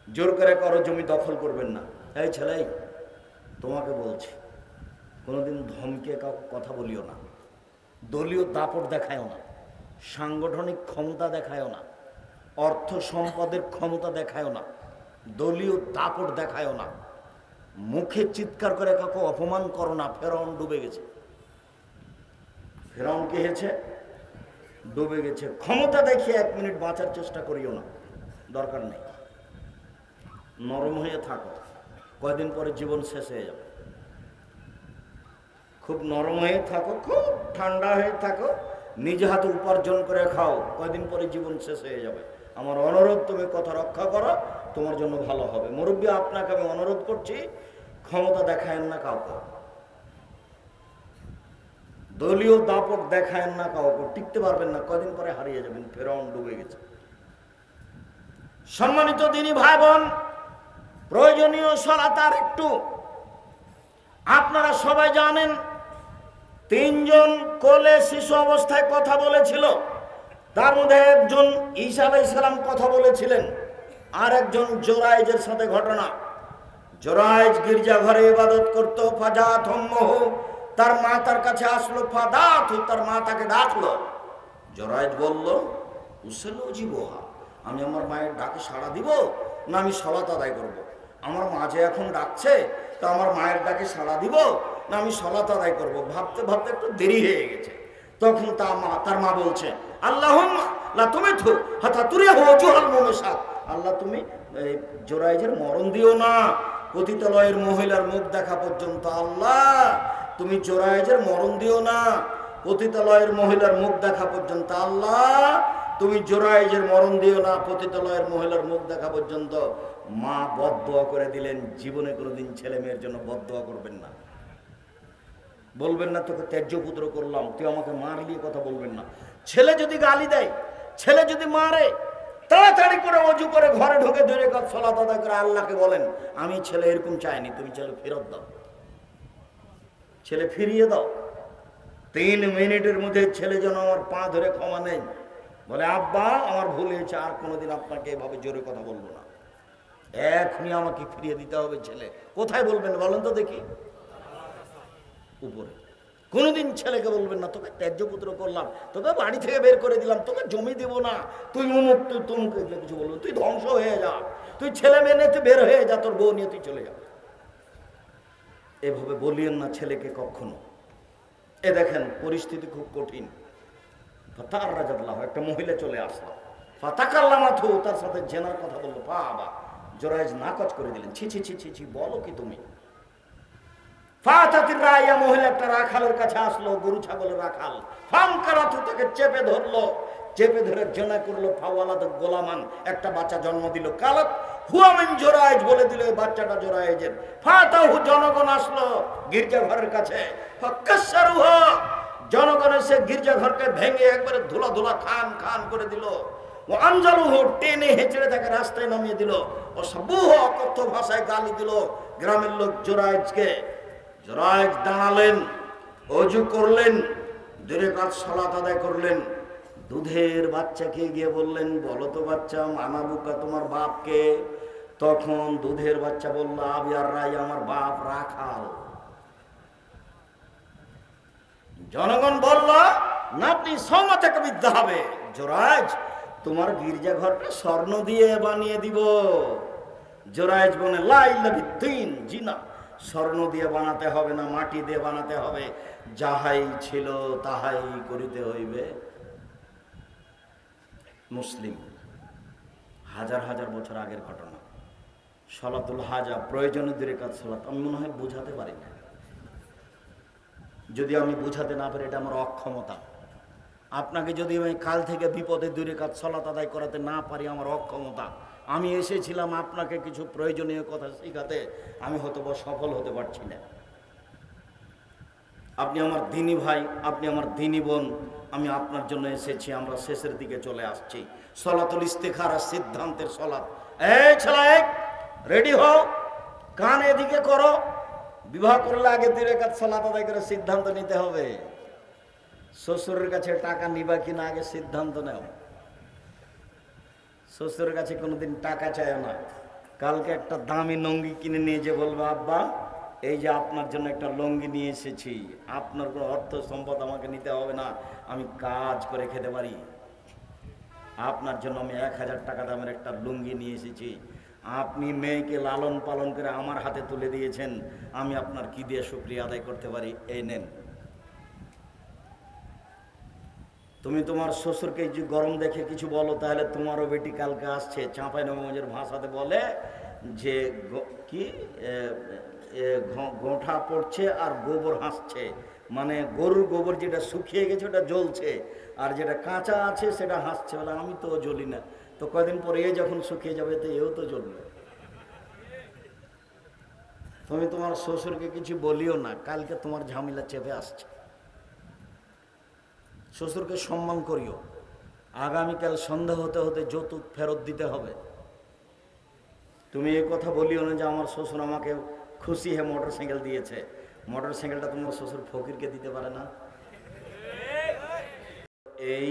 জোর করে কারো জমি দখল করবেন না। এই ছেলে, তোমাকে বলছি, কোনোদিন ধমকে কাউকে কথা বলিও না, দলীয় দাপট দেখায়ও না, সাংগঠনিক ক্ষমতা দেখায়ও না, অর্থ সম্পদের ক্ষমতা দেখায়ও না, দলীয় দাপট দেখায়ও না, মুখে চিৎকার করে কাউকে অপমান করো না। ফেরাউন ডুবে গেছে। ফেরাউন কে হয়েছে? ডুবে গেছে। ক্ষমতা দেখিয়ে 1 মিনিট বাঁচার চেষ্টা করিও না, দরকার নেই। নরম হয়ে থাকো, কয়দিন পরে জীবন শেষ হয়ে যাবে। খুব নরম হয়ে থাকো, খুব ঠান্ডা হয়ে থাকো, নিজে হাতে উপার্জন করে খাও, কয়দিন পরে জীবন শেষ হয়ে যাবে। আমার অনুরোধ, তুমি কথা রক্ষা করো, তোমার জন্য ভালো হবে। মুরব্বী, আপনাকে আমি অনুরোধ করছি, ক্ষমতা দেখায়েন না কাউকে, দলীয় দাপট দেখায়েন না কাউকে, টিকতে পারবেন না, কয়দিন পরে হারিয়ে যাবেন। ফেরাউন ডুবে গেছে। সম্মানিত দিনী ভাই বোন, প্রয়োজনীয় সালাত আর একটু। আপনারা সবাই জানেন, 3 জন কোলে শিশু অবস্থায় কথা বলেছিল। তার মধ্যে একজন ঈসা আলাইহিস সালাম কথা বলেছিলেন, আর একজন জোরাইজের সাথে ঘটনা। জোরাইজ গির্জা ঘরে ইবাদত করত। ফাজাত উম্মুহু, তার মা তার কাছে আসলো। ফাদাতু, তার মা তাকে ডাকলো। জোরাইজ বলল, উসাল্লু জিবুহা, আমি আমার মায়ের ডাকে সাড়া দিব না আমি সালাত আদায় করব? আমার মা যে এখন ডাকছে, তো আমার মায়ের ডাকে সাড়া দিব না আমি সালাত আদায় করব? ভাবতে ভাবতে একটু দেরি হয়ে গেছে। তখন তার মা বলছে, আল্লাহুম্মা লা তুমিতহু হাত্তা তুরিয়াহু ওয়াজুহাল মুমিসাত, আল্লাহ তুমি জোরাইজের মরণ দিও না পতিতালয়ের মহিলার মুখ দেখা পর্যন্ত। আল্লাহ তুমি জোরাইজের মরণ দিও না পতিতালয়ের মহিলার মুখ দেখা পর্যন্ত। আল্লাহ তুমি জোরাইজের মরণ দিও না পতিতালয়ের মহিলার মুখ দেখা পর্যন্ত। মা বদদোয়া করে দিলেন, জীবনে কোনোদিন ছেলে মেয়ের জন্য বদদোয়া করবেন না। বলবেন না তোকে ত্যায্য পুত্র করলাম, তুই আমাকে মারলি, কথা বলবেন না। ছেলে যদি গালি দেয়, ছেলে যদি মারে, তাড়াতাড়ি করে অজু করে ঘরে ঢুকে 2 রাকাত সালাত আদায় করে আল্লাহকে বলেন, আমি ছেলে এরকম চাইনি, তুমি ছেলে ফেরত দাও, ছেলে ফিরিয়ে দাও। 3 মিনিটের মধ্যে ছেলে যেন আমার পা ধরে ক্ষমা নেই, বলে আব্বা আমার ভুল হয়েছে, আর কোনোদিন আপনাকে এভাবে জোরে কথা বলবো না, এখনই আমাকে ফিরিয়ে দিতে হবে। ছেলে কোথায় বলবেন বলেন তো দেখি? উপরে। কোনোদিন ছেলেকে বলবেন না তোকে ত্যায্য পুত্র করলাম, তোকে বাড়ি থেকে বের করে দিলাম, তোকে জমি দেবো না, তুই অমুক, তুই তমুক, এগুলো কিছু বলবো, তুই ধ্বংস হয়ে যা, তুই ছেলে মেয়ে নিয়ে তুই বের হয়ে যা, তোর বউ নিয়ে তুই চলে যা। এভাবে বলিয়েন না ছেলেকে কখনো। এ দেখেন পরিস্থিতি খুব কঠিন। তার রাজাল্লাহ একটা মহিলা চলে আসলো, ফাতাকাল্লামাথু, তার সাথে জেনার কথা বললো। বাবা জোরায়েজ নাকচ করে দিলেন, ছি ছি ছি ছি ছি, বলো কি তুমি? ফাতাতির রাইয়া, মহিলা একটা রাখালের কাছে আসলো, গরু ছাগলের রাখাল। ফামকারাথু, তাকে চেপে ধরলো, চেপে ধরে জেনা করলো। ফাওয়ালাদ গোলামান, একটা বাচ্চা জন্ম দিল। কালাত হুয়া মিন জোরায়েজ, বলে দিল এই বাচ্চাটা জোরায়েজের। ফাতাহু, জনগণ আসলো গির্জা ঘরের কাছে। ফাকাসসারুহা, জনগণ এসে গির্জা ঘরকে ভেঙে একবারে ধুলা ধুলা খান খান করে দিল। ও আনজালুহু, টেনে হেঁচড়ে তাকে রাস্তায় নামিয়ে দিল। ও সাবুহ, অকথ্য ভাষায় গালি দিল গ্রামের লোক জোরায়েজকে। জোরায়েজ দাঁড়ালেন, অজু করলেন, 2 রাকাত সালাত আদায় করলেন। দুধের বাচ্চাকে গিয়ে বললেন, বলো তো বাচ্চা, মানাবুকা তোমার বাপকে? তখন দুধের বাচ্চা বলল, আবি আর রাই, আমার বাপ রাখাল। জনগণ বলল, না আপনি সৌমা থেকে বিদ্যা হবে। জোরায়েজ, তোমার গির্জা ঘরটা স্বর্ণ দিয়ে বানিয়ে দিব। জোরায়েজ বলে, লা ইল্লা বিদ্দিন, জি না, স্বর্ণ দিয়ে বানাতে হবে না, মাটি দিয়ে বানাতে হবে, যাহাই ছিল তাহাই করিতে হইবে। মুসলিম, হাজার হাজার বছর আগের ঘটনা। সালাতুল হাজা, প্রয়োজনে 2 রাকাত সালাত। আমি মনে হয় বুঝাতে পারি না, যদি আমি বুঝাতে না পারি এটা আমার অক্ষমতা। আপনাকে যদি আমি কাল থেকে বিপদে 2 রাকাত সালাত আদায় করাতে না পারি, আমার অক্ষমতা। আমি এসেছিলাম আপনাকে কিছু প্রয়োজনীয় কথা শেখাতে, আমি হয়তো সফল হতে পারছি না। আপনি আমার দিনী ভাই, আপনি আমার দিনী বোন, আমি আপনার জন্য এসেছি। আমরা শেষের দিকে চলে আসছি। সলাতুল ইস্তিখারা, সিদ্ধান্তের সলাত। এই ছেলে, রেডি হও, কান এদিকে করো। বিবাহ করলে আগে 2 রাকাত সালাত আদায় করে সিদ্ধান্ত নিতে হবে। শ্বশুরের কাছে টাকা নিবা কিনা আগে সিদ্ধান্ত নাও। শ্বশুরের কাছে কোনোদিন টাকা চায় না। কালকে একটা দামি লুঙ্গি কিনে নিয়ে যে বলবো, আব্বা এই যে আপনার জন্য একটা লুঙ্গি নিয়ে এসেছি, আপনার কোনো অর্থ সম্পদ আমাকে নিতে হবে না, আমি কাজ করে খেতে পারি। আপনার জন্য আমি 1000 টাকা দামের একটা লুঙ্গি নিয়ে এসেছি, আপনি মেয়েকে লালন পালন করে আমার হাতে তুলে দিয়েছেন, আমি আপনার কি দিয়ে শুকরিয়া আদায় করতে পারি? এই নেন। তুমি তোমার শ্বশুরকে যে গরম দেখে কিছু বলো, তাহলে তোমারও বেটি কালকে আসছে। চাঁপাইনবাবগঞ্জের ভাষাতে বলে যে কি গোঁঠা পড়ছে আর গোবর হাসছে, মানে গরুর গোবর যেটা শুকিয়ে গেছে ওটা জ্বলছে, আর যেটা কাঁচা আছে সেটা হাসছে। বলে আমি তো জ্বলি না, তো কদিন পরে এ যখন শুকিয়ে যাবে তো এও তো জ্বলবে। তুমি তোমার শ্বশুরকে কিছু বলিও না, কালকে তোমার ঝামেলা চেপে আসছে। শ্বশুরকে সম্মান করিও। আগামীকাল সন্ধ্যা হতে হতে যৌতুক ফেরত দিতে হবে। তুমি এই কথা বলিও না যে আমার শ্বশুর আমাকে খুশি হয়ে মোটরসাইকেল দিয়েছে। মোটরসাইকেলটা তোমার শ্বশুর ফকিরকে দিতে পারে না। এই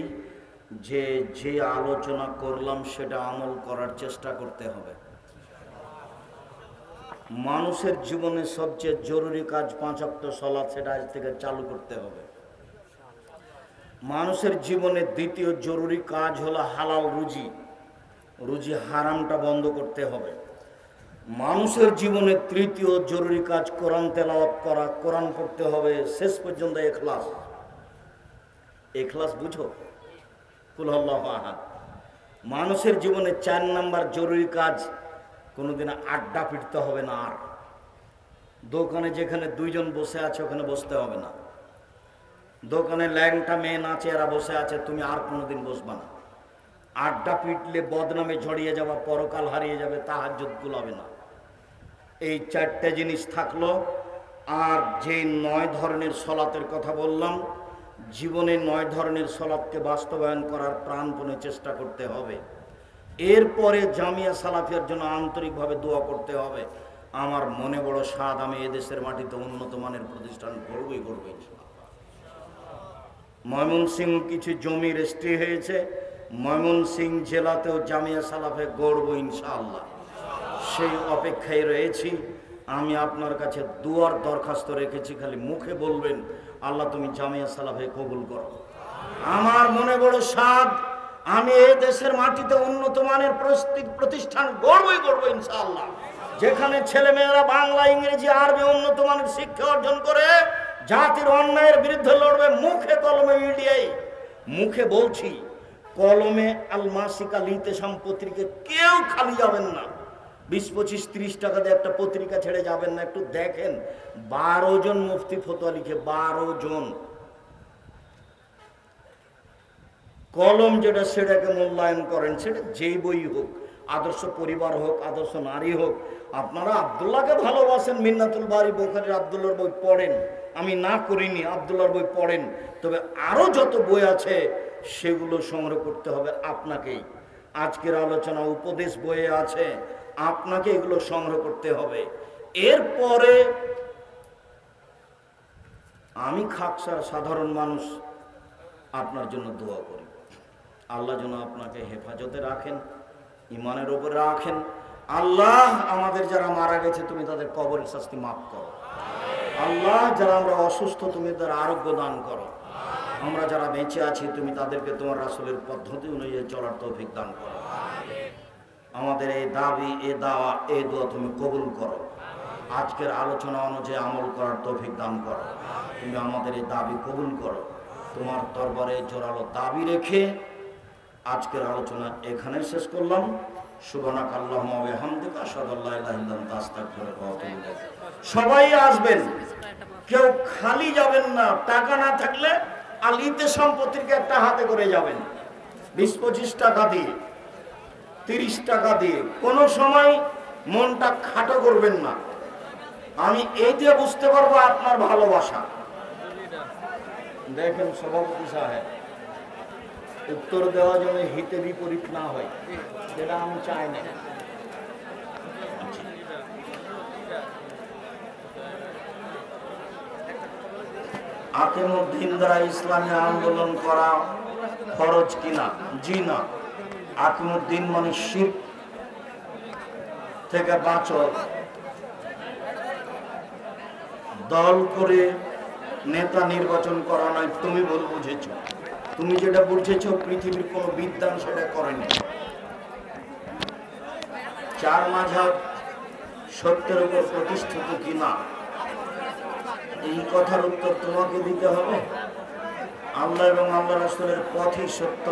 যে যে আলোচনা করলাম সেটা আমল করার চেষ্টা করতে হবে। মানুষের জীবনে সবচেয়ে জরুরি কাজ 5 ওয়াক্ত সালাত, সেটা আজ থেকে চালু করতে হবে। মানুষের জীবনে দ্বিতীয় জরুরি কাজ হলো হালাল রুজি, রুজি হারামটা বন্ধ করতে হবে। মানুষের জীবনে তৃতীয় জরুরি কাজ কোরআন তেলাওয়াত করা, কোরআন পড়তে হবে শেষ পর্যন্ত ইখলাস। ইখলাস বুঝো, কুল আল্লাহু আহাদ। মানুষের জীবনে 4 নাম্বার জরুরি কাজ, কোনোদিন আড্ডা পিটতে হবে না। আর দোকানে যেখানে 2 জন বসে আছে ওখানে বসতে হবে না। দোকানে ল্যাংটা মেয়ে নাচে এরা বসে আছে, তুমি আর কোনোদিন বসবা না। আড্ডা পিটলে বদনামে জড়িয়ে যাওয়া, পরকাল হারিয়ে যাবে, তাহাজ্জুদ কুলাবে না। এই 4টে জিনিস থাকলো। আর যে 9 ধরনের সলাতের কথা বললাম, জীবনে 9 ধরনের সলাতকে বাস্তবায়ন করার প্রাণপণে চেষ্টা করতে হবে। এরপরে জামিয়া সালাফিয়ার জন্য আন্তরিকভাবে দোয়া করতে হবে। আমার মনে বড় স্বাদ, আমি এদেশের মাটিতে উন্নত মানের প্রতিষ্ঠান করবই করবো ইনশাআল্লাহ। ময়মনসিংহ কিছু জমি রেজিস্ট্রি হয়েছে, ময়মনসিংহ জেলাতেও জামিয়া সালাফে গড়ব ইনশাআল্লাহ। সেই অপেক্ষায় রয়েছি। আমি আপনার কাছে দুয়ার দরখাস্ত রেখেছি, খালি মুখে বলবেন আল্লাহ তুমি জামিয়া সালাফে কবুল করো। আমার মনে বড় স্বাদ, আমি এই দেশের মাটিতে উন্নত মানের প্রতিষ্ঠান গড়বই করবো ইনশাআল্লাহ, যেখানে ছেলেমেয়েরা বাংলা, ইংরেজি, আরবি উন্নত মানের শিক্ষা অর্জন করে জাতির অন্যায়ের বিরুদ্ধে লড়বে। মুখে কলমে মিডিয়ায় মুখে বলছি, কলমে আল মাসিকা লিতেশাম পত্রিকা কেউ খালি যাবেন না। 20, 25, 30 টাকা দিয়ে একটা পত্রিকা ছেড়ে যাবেন না। একটু দেখেন, 12 জন মুফতি ফতোয়া লিখে, 12 জন। কলম যেটা সেটাকে মূল্যায়ন করেন, সেটা যেই বই হোক, আদর্শ পরিবার হোক, আদর্শ নারী হোক। আপনারা আব্দুল্লাহকে ভালোবাসেন, মিন্নাতুল বারি বুখারীর আব্দুল্লাহর বই পড়েন, আমি না করিনি, আব্দুল্লাহর বই পড়েন। তবে আরো যত বই আছে সেগুলো সংগ্রহ করতে হবে আপনাকেই। আজকের আলোচনা উপদেশ বইয়ে আছে, আপনাকে এগুলো সংগ্রহ করতে হবে। এরপরে আমি খাকসার সাধারণ মানুষ আপনার জন্য দোয়া করি, আল্লাহ যেন আপনাকে হেফাজতে রাখেন, ইমানের উপরে রাখেন। আল্লাহ আমাদের যারা মারা গেছে তুমি তাদের কবরের শাস্তি মাফ করো। আল্লাহ যারা আমরা অসুস্থ তুমি তাদের আরোগ্য দান করো। আমরা যারা বেঁচে আছি তুমি তাদেরকে তোমার রাসূলের পদ্ধতি অনুযায়ী চলার তৌফিক দান করো। আমাদের এই দাবি, এ দাওয়া, এই দোয়া তুমি কবুল করো। আজকের আলোচনা অনুযায়ী আমল করার তৌফিক দান করো। তুমি আমাদের এই দাবি কবুল করো। তোমার দরবারে জোরালো দাবি রেখে আজকের আলোচনা এখানে শেষ করলাম। সুবহানাকা আল্লাহুম্মা ওয়া বিহামদিকা আশহাদু আল্লা ইলাহা ইল্লা আনতা আস্তাগফিরুকা ওয়া আতুবু ইলাইক। সবাই আসবেন, কেউ খালি যাবেন না। টাকা না থাকলে আলিতে সম্পত্তিকে একটা হাতে করে যাবেন, 20-25 টাকা দিয়ে, 30 টাকা দিয়ে। কোনো সময় মনটা খাটো করবেন না। আমি এই দিয়ে বুঝতে পারবো আপনার ভালোবাসা। দেখেন সভাপতি সাহেব, উত্তর দেওয়া যেন হিতে বিপরীত না হয়, সেটা আমি চাই না। আকিমুদ্দিন দ্বারা ইসলামী আন্দোলন করা ফরজ কিনা? জি না। আকিমুদ্দিন মানে শিরক থেকে বাঁচো। দল করে নেতা নির্বাচন করা নয়। তুমি ভুল বুঝেছো। তুমি যেটা বুঝেছো পৃথিবীর কোন বিদ্বান সেটা করেনি। 4 মাযহাব সত্যের উপর প্রতিষ্ঠিত কিনা, এই কথার উত্তর তোমাকে দিতে হবে। আল্লাহ এবং আল্লাহ রাসূলের পথই সত্য,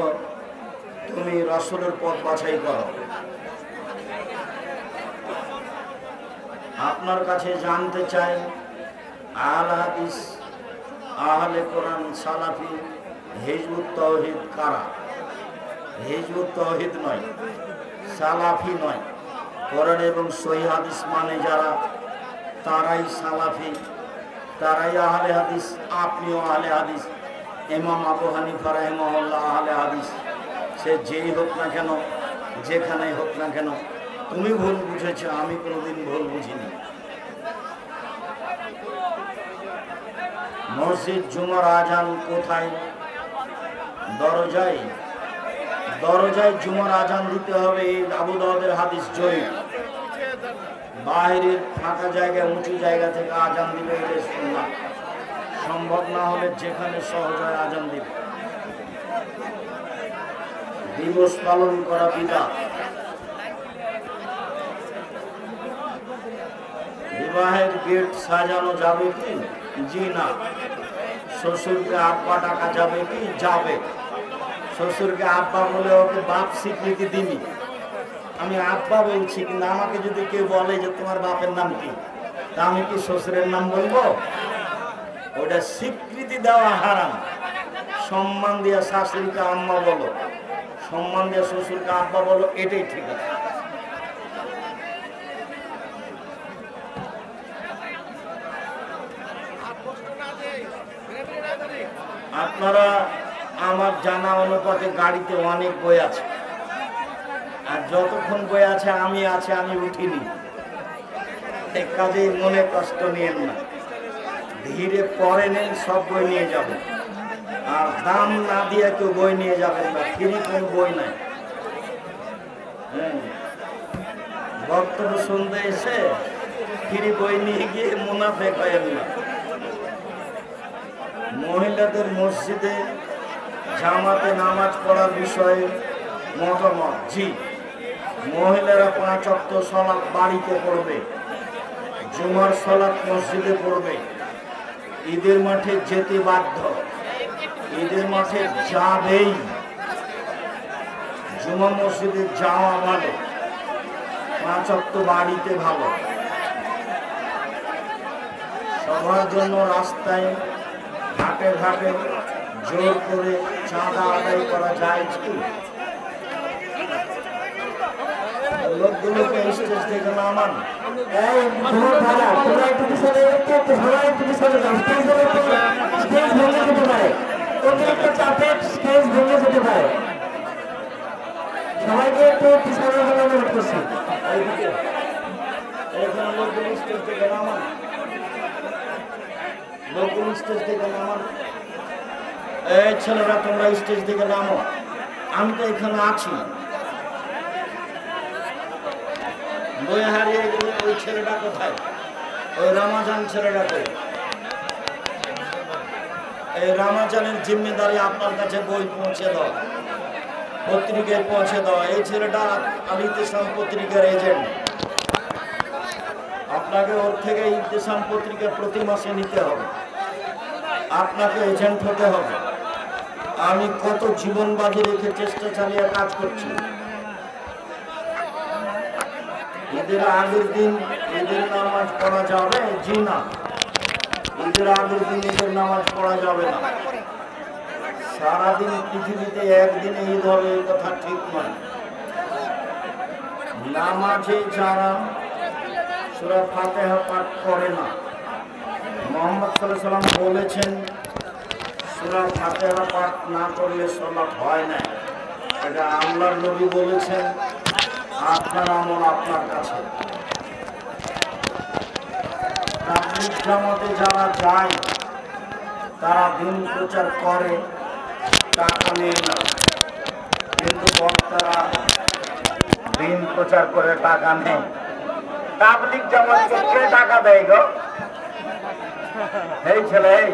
তুমি রাসূলের পথ বাছাই করো। আপনার কাছে জানতে চাই, আহলে হাদিস, আহলে কোরআন, সালাফি, হিজবুত তাওহীদ কারা? হিজবুত তাওহীদ নয়, সালাফি নয়। কোরআন এবং সহিহ হাদিস মানে যারা, তারাই সালাফি, তারাই আহলে হাদিস। আপনিও আহলে হাদিস। ইমাম আবু হানিফা রাহিমাহুল্লাহ আহলে হাদিস। সে যেই হোক না কেন, যেখানেই হোক না কেন। তুমি ভুল বুঝেছো, আমি কোনোদিন ভুল বুঝিনি। মসজিদ জুমার আজান কোথায়? দরজায়। দরজায় জুমার আজান দিতে হবে, আবু দাউদের হাদিস জয়ীফ। বাইরের ফাঁকা জায়গায়, উঁচু জায়গা থেকে আজান দিবে, এটা সুন্নাত। সম্ভব না হলে যেখানে সহজ হয় আজান দিবে। দিবস পালন করা বিদআত। বিবাহের গেট সাজানো যাবে কি? জি না। শ্বশুরকে আব্বা ডাকা যাবে কি? যাবে। শ্বশুরকে আব্বা বলে ওকে বাপ স্বীকৃতি দিবি। আমি আব্বা বলছি, কিন্তু আমাকে যদি কেউ বলে যে তোমার বাপের নাম কি, তা আমি কি শ্বশুরের নাম বলবো? ওটা স্বীকৃতি দেওয়া হারাম। সম্মান দিয়া শাশুড়িকে আম্মা বলো, সম্মান দিয়া শ্বশুরকে আব্বা বলো, এটাই ঠিক আছে। আপনারা আমার জানা অনুপাতে গাড়িতে অনেক বই আছে। আর যতক্ষণ বই আছে আমি উঠিনি। এক কাজেই মনে কষ্ট নিয়েন না, ধীরে পরে নেন, সব বই নিয়ে যাবেন। আর দাম না দিয়ে কেউ বই নিয়ে যাবেন না, ফ্রি কোন বই নাই। বক্তব্য শুনতে এসে ফ্রি বই নিয়ে গিয়ে মুনাফেক হয়ে না। মহিলাদের মসজিদে জামাতে নামাজ পড়ার বিষয়ে মতামত। জি, মহিলারা 5 ওয়াক্ত সালাত বাড়িতে পড়বে, জুমার সালাত মসজিদে পড়বে, ঈদের মাঠে যেতে বাধ্য, ঈদের মাঠে যাবেই, জুমা মসজিদে যাওয়া ভালো, 5 ওয়াক্ত বাড়িতে ভালো। সবার জন্য রাস্তায় ঘাটে ঘাটে জোর করে চাঁদা আদায় করা যায় কি? লোকগুলোকে স্টেজ থেকে নামান। সবাইকে একটু পিছনে অনুরোধ করছি। লোকগুলো স্টেজ থেকে নামান, লোকগুলো স্টেজ থেকে নামান। এই ছেলেরা তোমরা স্টেজ থেকে নামো, আমি তো এখানে আছি। বই হারিয়ে গেলে ওই ছেলেটা কোথায়? ওই রামাজান ছেলেটা কই? এই রামাজানের জিম্মেদারি আপনার কাছে বই পৌঁছে দাও, পত্রিকায় পৌঁছে দাও। এই ছেলেটা আল ইতিসাম পত্রিকার এজেন্ট, আপনাকে ওর থেকে ইতিসাম পত্রিকা প্রতি মাসে নিতে হবে, আপনাকে এজেন্ট হতে হবে। আমি কত জীবন বাজি রেখে চেষ্টা চালিয়ে কাজ করছি। ঈদের আগের দিন ঈদের নামাজ পড়া যাবে? জি না, ঈদের আগের দিন ঈদের নামাজ পড়া যাবে না। সারাদিন পৃথিবীতে একদিনে ঈদ হবে এই কথা ঠিক নয়। নামাজে যারা সূরা ফাতিহা পাঠ করে না, মুহাম্মদ সাল্লাল্লাহু আলাইহি ওয়াসাল্লাম বলেছেন সূরা ফাতিহা পাঠ না করলে সালাত হয় না। এটা আল্লাহর নবী বলেছেন, আপনার আমল আপনার কাছে। তাবলীগ জামাতে যারা যায় তারা দিন প্রচার করে, টাকা নেয় না, কিন্তু বক্তারা দিন প্রচার করে টাকা নেয়। তাবলীগ জামাতকে কে টাকা দেয় গো? এই ছেলে, এই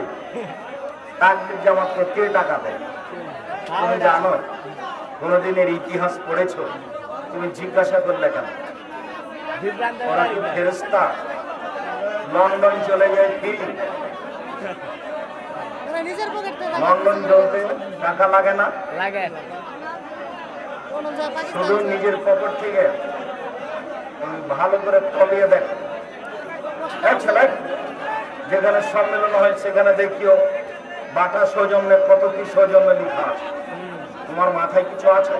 তাবলীগ জামাতকে কে টাকা দেয়? তুমি জানো? কোনদিনের ইতিহাস পড়েছো? তুমি জিজ্ঞাসা করলে কেন? ওরা কি ফেরেশতা? লন্ডন চলে যায় ফিরি, লন্ডন চলতে টাকা লাগে না? লাগে। শুধু নিজের পকেট থেকে ভালো করে ফলিয়ে দেখ। ছেলে, যেখানে সম্মেলন হয় সেখানে দেখিও বাটা সৌজন্যে কত কি সৌজন্য লেখা আছে। তোমার মাথায় কিছু আছে?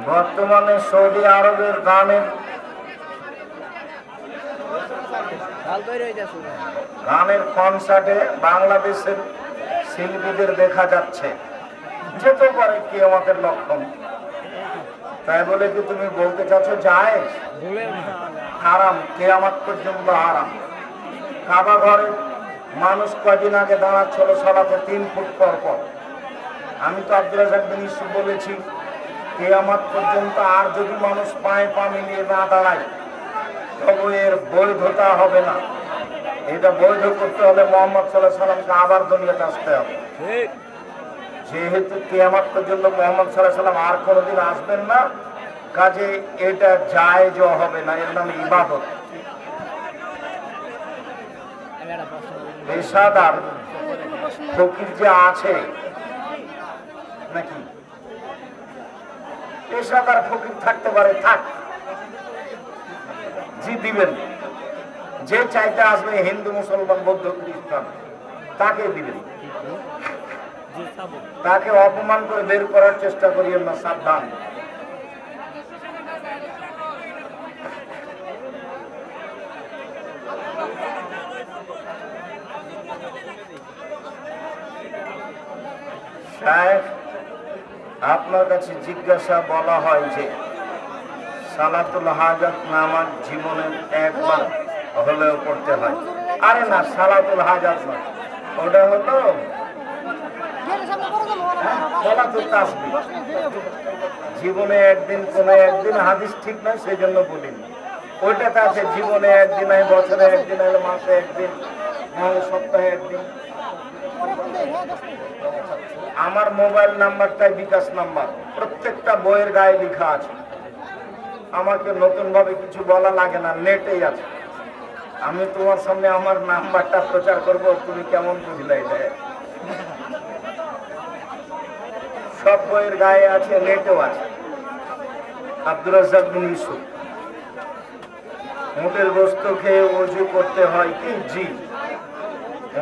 বর্তমানে সৌদি আরবের গানের কনসার্টে বাংলাদেশের শিল্পীদের দেখা যাচ্ছে। যেতে পারে কিয়ামতের লক্ষণ। তাই বলে কি তুমি বলতে চাচ্ছ জায়েজ? হারাম, কিয়ামত পর্যন্ত হারাম। কাবা ঘরে মানুষ কদিন আগে দাঁড়াচ্ছিল সালাতে 3 ফুট পর পর। আমি তো আব্দুল রাজ্জাক বিন ইউসুফ বলেছি, কিয়ামত পর্যন্ত আর যদি মানুষ পায়ে পা মিলিয়ে না দাঁড়ায় তবে এর বৈধতা হবে না। এটা বৈধ করতে হলে মুহাম্মদ সাল্লাল্লাহু আলাইহি সাল্লামকে আবার দুনিয়াতে আসতে হবে। যেহেতু কিয়ামত পর্যন্ত মুহাম্মদ সাল্লাল্লাহু আলাইহি সাল্লাম আর কোনোদিন আসবেন না, কাজে এটা জায়েজ হবে না, এর নাম ইবাদত। পেশাদার ফকির যে আছে নাকি? পেশাদার ফকির থাকতে পারে, থাক, জি দিবেন। যে চাইতে আসবে হিন্দু, মুসলমান, বৌদ্ধ, খ্রিস্টান, তাকে দিবেন। তাকে অপমান করে বের করার চেষ্টা করিয়েন না, সাবধান। সাহেব, আপনার কাছে জিজ্ঞাসা বলা হয় যে সালাতুল হাজাত নামাজ জীবনে একবার হলেও পড়তে হয়। আরে না, সালাতুল হাজাত নয়, ওটা হলো সালাতুল তাসবিহ। জীবনে একদিন কোন একদিন হাদিস ঠিক নয়, সেই জন্য বলিনি। ওইটাতে আছে জীবনে একদিন হয়, বছরে একদিন হলে, মাসে একদিন, সপ্তাহে একদিন। আমার মোবাইল নাম্বারটাই বিকাশ নাম্বার, প্রত্যেকটা বইয়ের গায়ে লেখা আছে। আমাকে নতুন ভাবে কিছু বলা লাগে না, নেটেই আছে। আমি তোমার সামনে আমার নাম্বারটা প্রচার করব, তুমি কেমন বুঝলে? এটা সব বইয়ের গায়ে আছে, নেটেও আছে। আব্দুর রাজ্জাক বিন ইউসুফ। উটের গোস্ত খেয়ে ওযু করতে হয় কি? জি।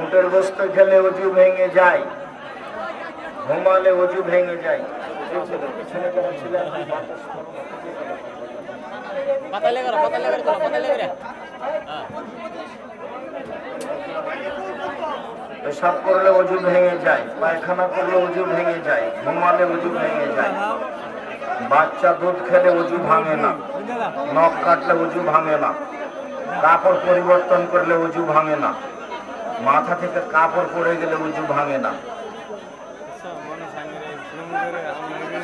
উটের গোস্ত খেলে ওযু ভেঙে যায়, ঘুমালে ওযু ভেঙে যায়। পেশাব করলে ওযু ভেঙে যায়, পায়খানা করলে ওযু ভেঙে যায়, ঘুমালে ওযু ভেঙে যায়। বাচ্চা দুধ খেলে ওযু ভাঙে না, নখ কাটলে ওযু ভাঙে না, কাপড় পরিবর্তন করলে ওযু ভাঙে না, মাথা থেকে কাপড় পড়ে গেলে ওযু ভাঙে না।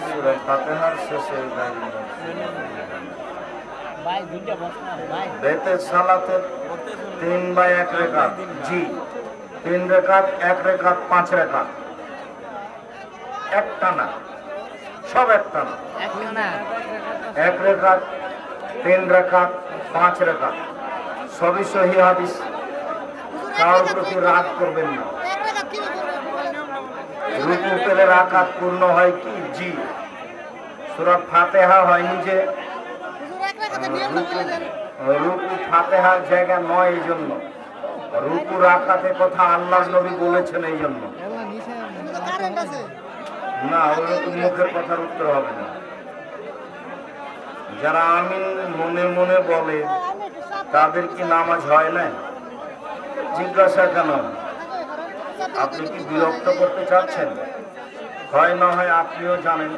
সূরা ফাতিহার শেষে বেতের সালাতের 3 বা 1 রাকাত। জি, 3 রাকাত, 1 রাকাত, 5 রাকাত, একটা না, সব একটা না। 1 রাকাত, 3 রাকাত, 5 রাকাত, সবই সহিহ হাদিস। কারোর প্রতি রাগ করবেন না। রুকু পেলে রাকাত পূর্ণ হয় কি? জি। সূরা ফাতিহা হয়নি যে, রুকু ফাতিহার জায়গা নয়, এই জন্য রুকু রাকাতের কথা আল্লাহর নবী বলেছেন, এই জন্য না, ওরকম মুখের কথার উত্তর হবে না। যারা আমিন মনে মনে বলে তাদের কি নামাজ হয় না? জিজ্ঞাসা কেন? আপনি কি বিরক্ত করতে চাচ্ছেন? হয় না হয় আপনিও জানেন।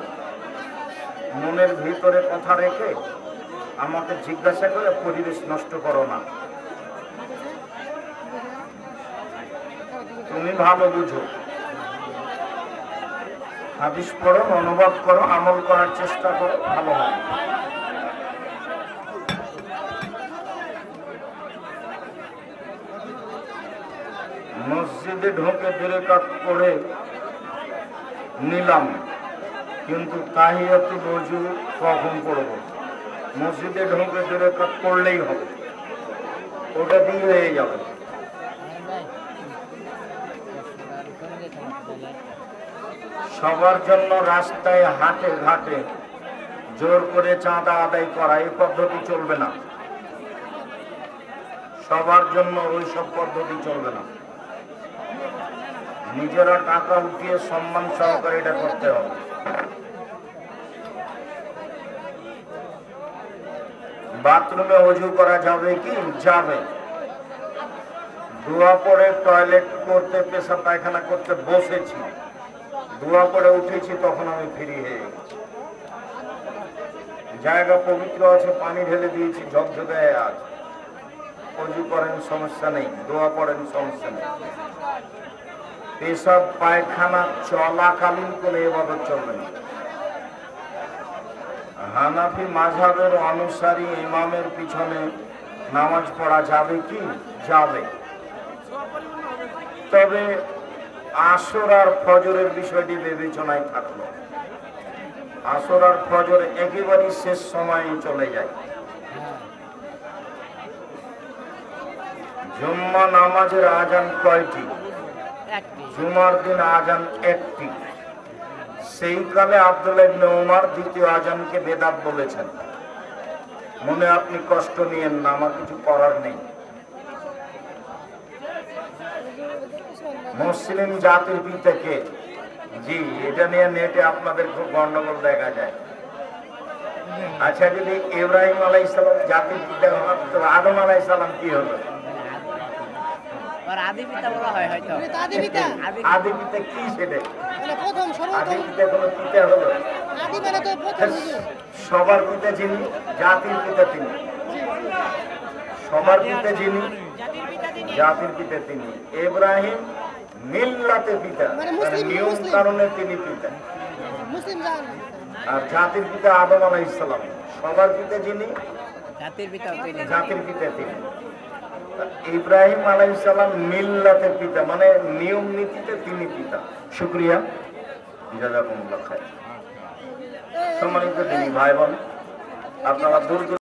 মনের ভিতরে কথা রেখে আমাকে জিজ্ঞাসা করে পরিবেশ নষ্ট করো না। তুমি ভালো বুঝো, হাদিস পড়ো, অনুবাদ করো, আমল করার চেষ্টা করো, ভালো হবে। মসজিদে ঢোকে 2 রাকাত পড়ে নিলাম, কিন্তু তাহিয়াতুল ওযু কখন পড়ব? মসজিদে ঢোকে 2 রাকাত পড়লেই হবে, ওটা দিয়ে হয়ে যাবে। সবার জন্য রাস্তায় হাটে ঘাটে জোর করে চাঁদা আদায় করা, এই পদ্ধতি চলবে না। সবার জন্য ওই সব পদ্ধতি চলবে না। নিজেরা টাকা উঠিয়ে সম্মান সহকারে এটা করতে হবে। বাথরুমে ওযু করা যাবে কি? যাবে। দোয়া পড়ে টয়লেট করতে, পেশাব পায়খানা করতে বসেছি, দোয়া পড়ে উঠেছি, তখন আমি ফ্রি হয়ে গেছি। জায়গা পবিত্র আছে, পানি ঢেলে দিয়েছি, ঝকঝকে আছে, ওযু করেন, সমস্যা নেই, দোয়া পড়েন, সমস্যা নেই। পেশাব পায়খানা চলাকালীন কোনো ইবাদত চলবে না। হানাফি মাযহাবের অনুসারী ইমামের পিছনে নামাজ পড়া যাবে কি? যাবে। তবে আসর আর ফজরের বিষয়টি বিবেচনায় থাকলো। আসর আর ফজর একেবারেই শেষ সময়ে চলে যায়। জুম্মা নামাজের আজান কয়টি? জুমার দিন আজান 1টি। সেই কালে আব্দুল্লাহ ইবনে উমর দ্বিতীয় আজানকে বেদাত বলেছেন। মনে আপনি কষ্ট নিয়েন না, আমার কিছু করার নেই। মুসলিম জাতির পিতা কে? জি, এটা নিয়ে নেটে আপনাদের খুব গন্ডগোল দেখা যায়। আচ্ছা, যদি ইব্রাহিম আলাইহিস সালাম জাতির পিতা হন, তো আদম আলাইহিস সালাম কি হলো? আর আদি পিতা বলা হয় হয়তো আদি পিতা আদি পিতা কি সেটা? মানে প্রথম আদি সর্বপ্রথম পিতা কোনো পিতা হলো? আদি মানে তো প্রথম হুজুর। সবার পিতা যিনি, জাতির পিতা তিনি। সবার পিতা যিনি, জাতির পিতা তিনি। ইব্রাহিম মিল্লাতে পিতা, মানে মুসলিম, নিয়ম মুসলিম। কারণে তিনি পিতা। মুসলিম জান আর জাতির পিতা আদম আলাইহিস সালাম। সবার পিতা যিনি, জাতির পিতা তিনি জাতির পিতা তিনি। ইব্রাহিম আলাইহিস সালাম মিল্লাতের পিতা, মানে নিয়ম নীতিতে তিনি পিতা। শুকরিয়া, জাযাকুমুল্লাহ খায়র। সম্মানিত দিনী ভাই বোন, আপনারা দূর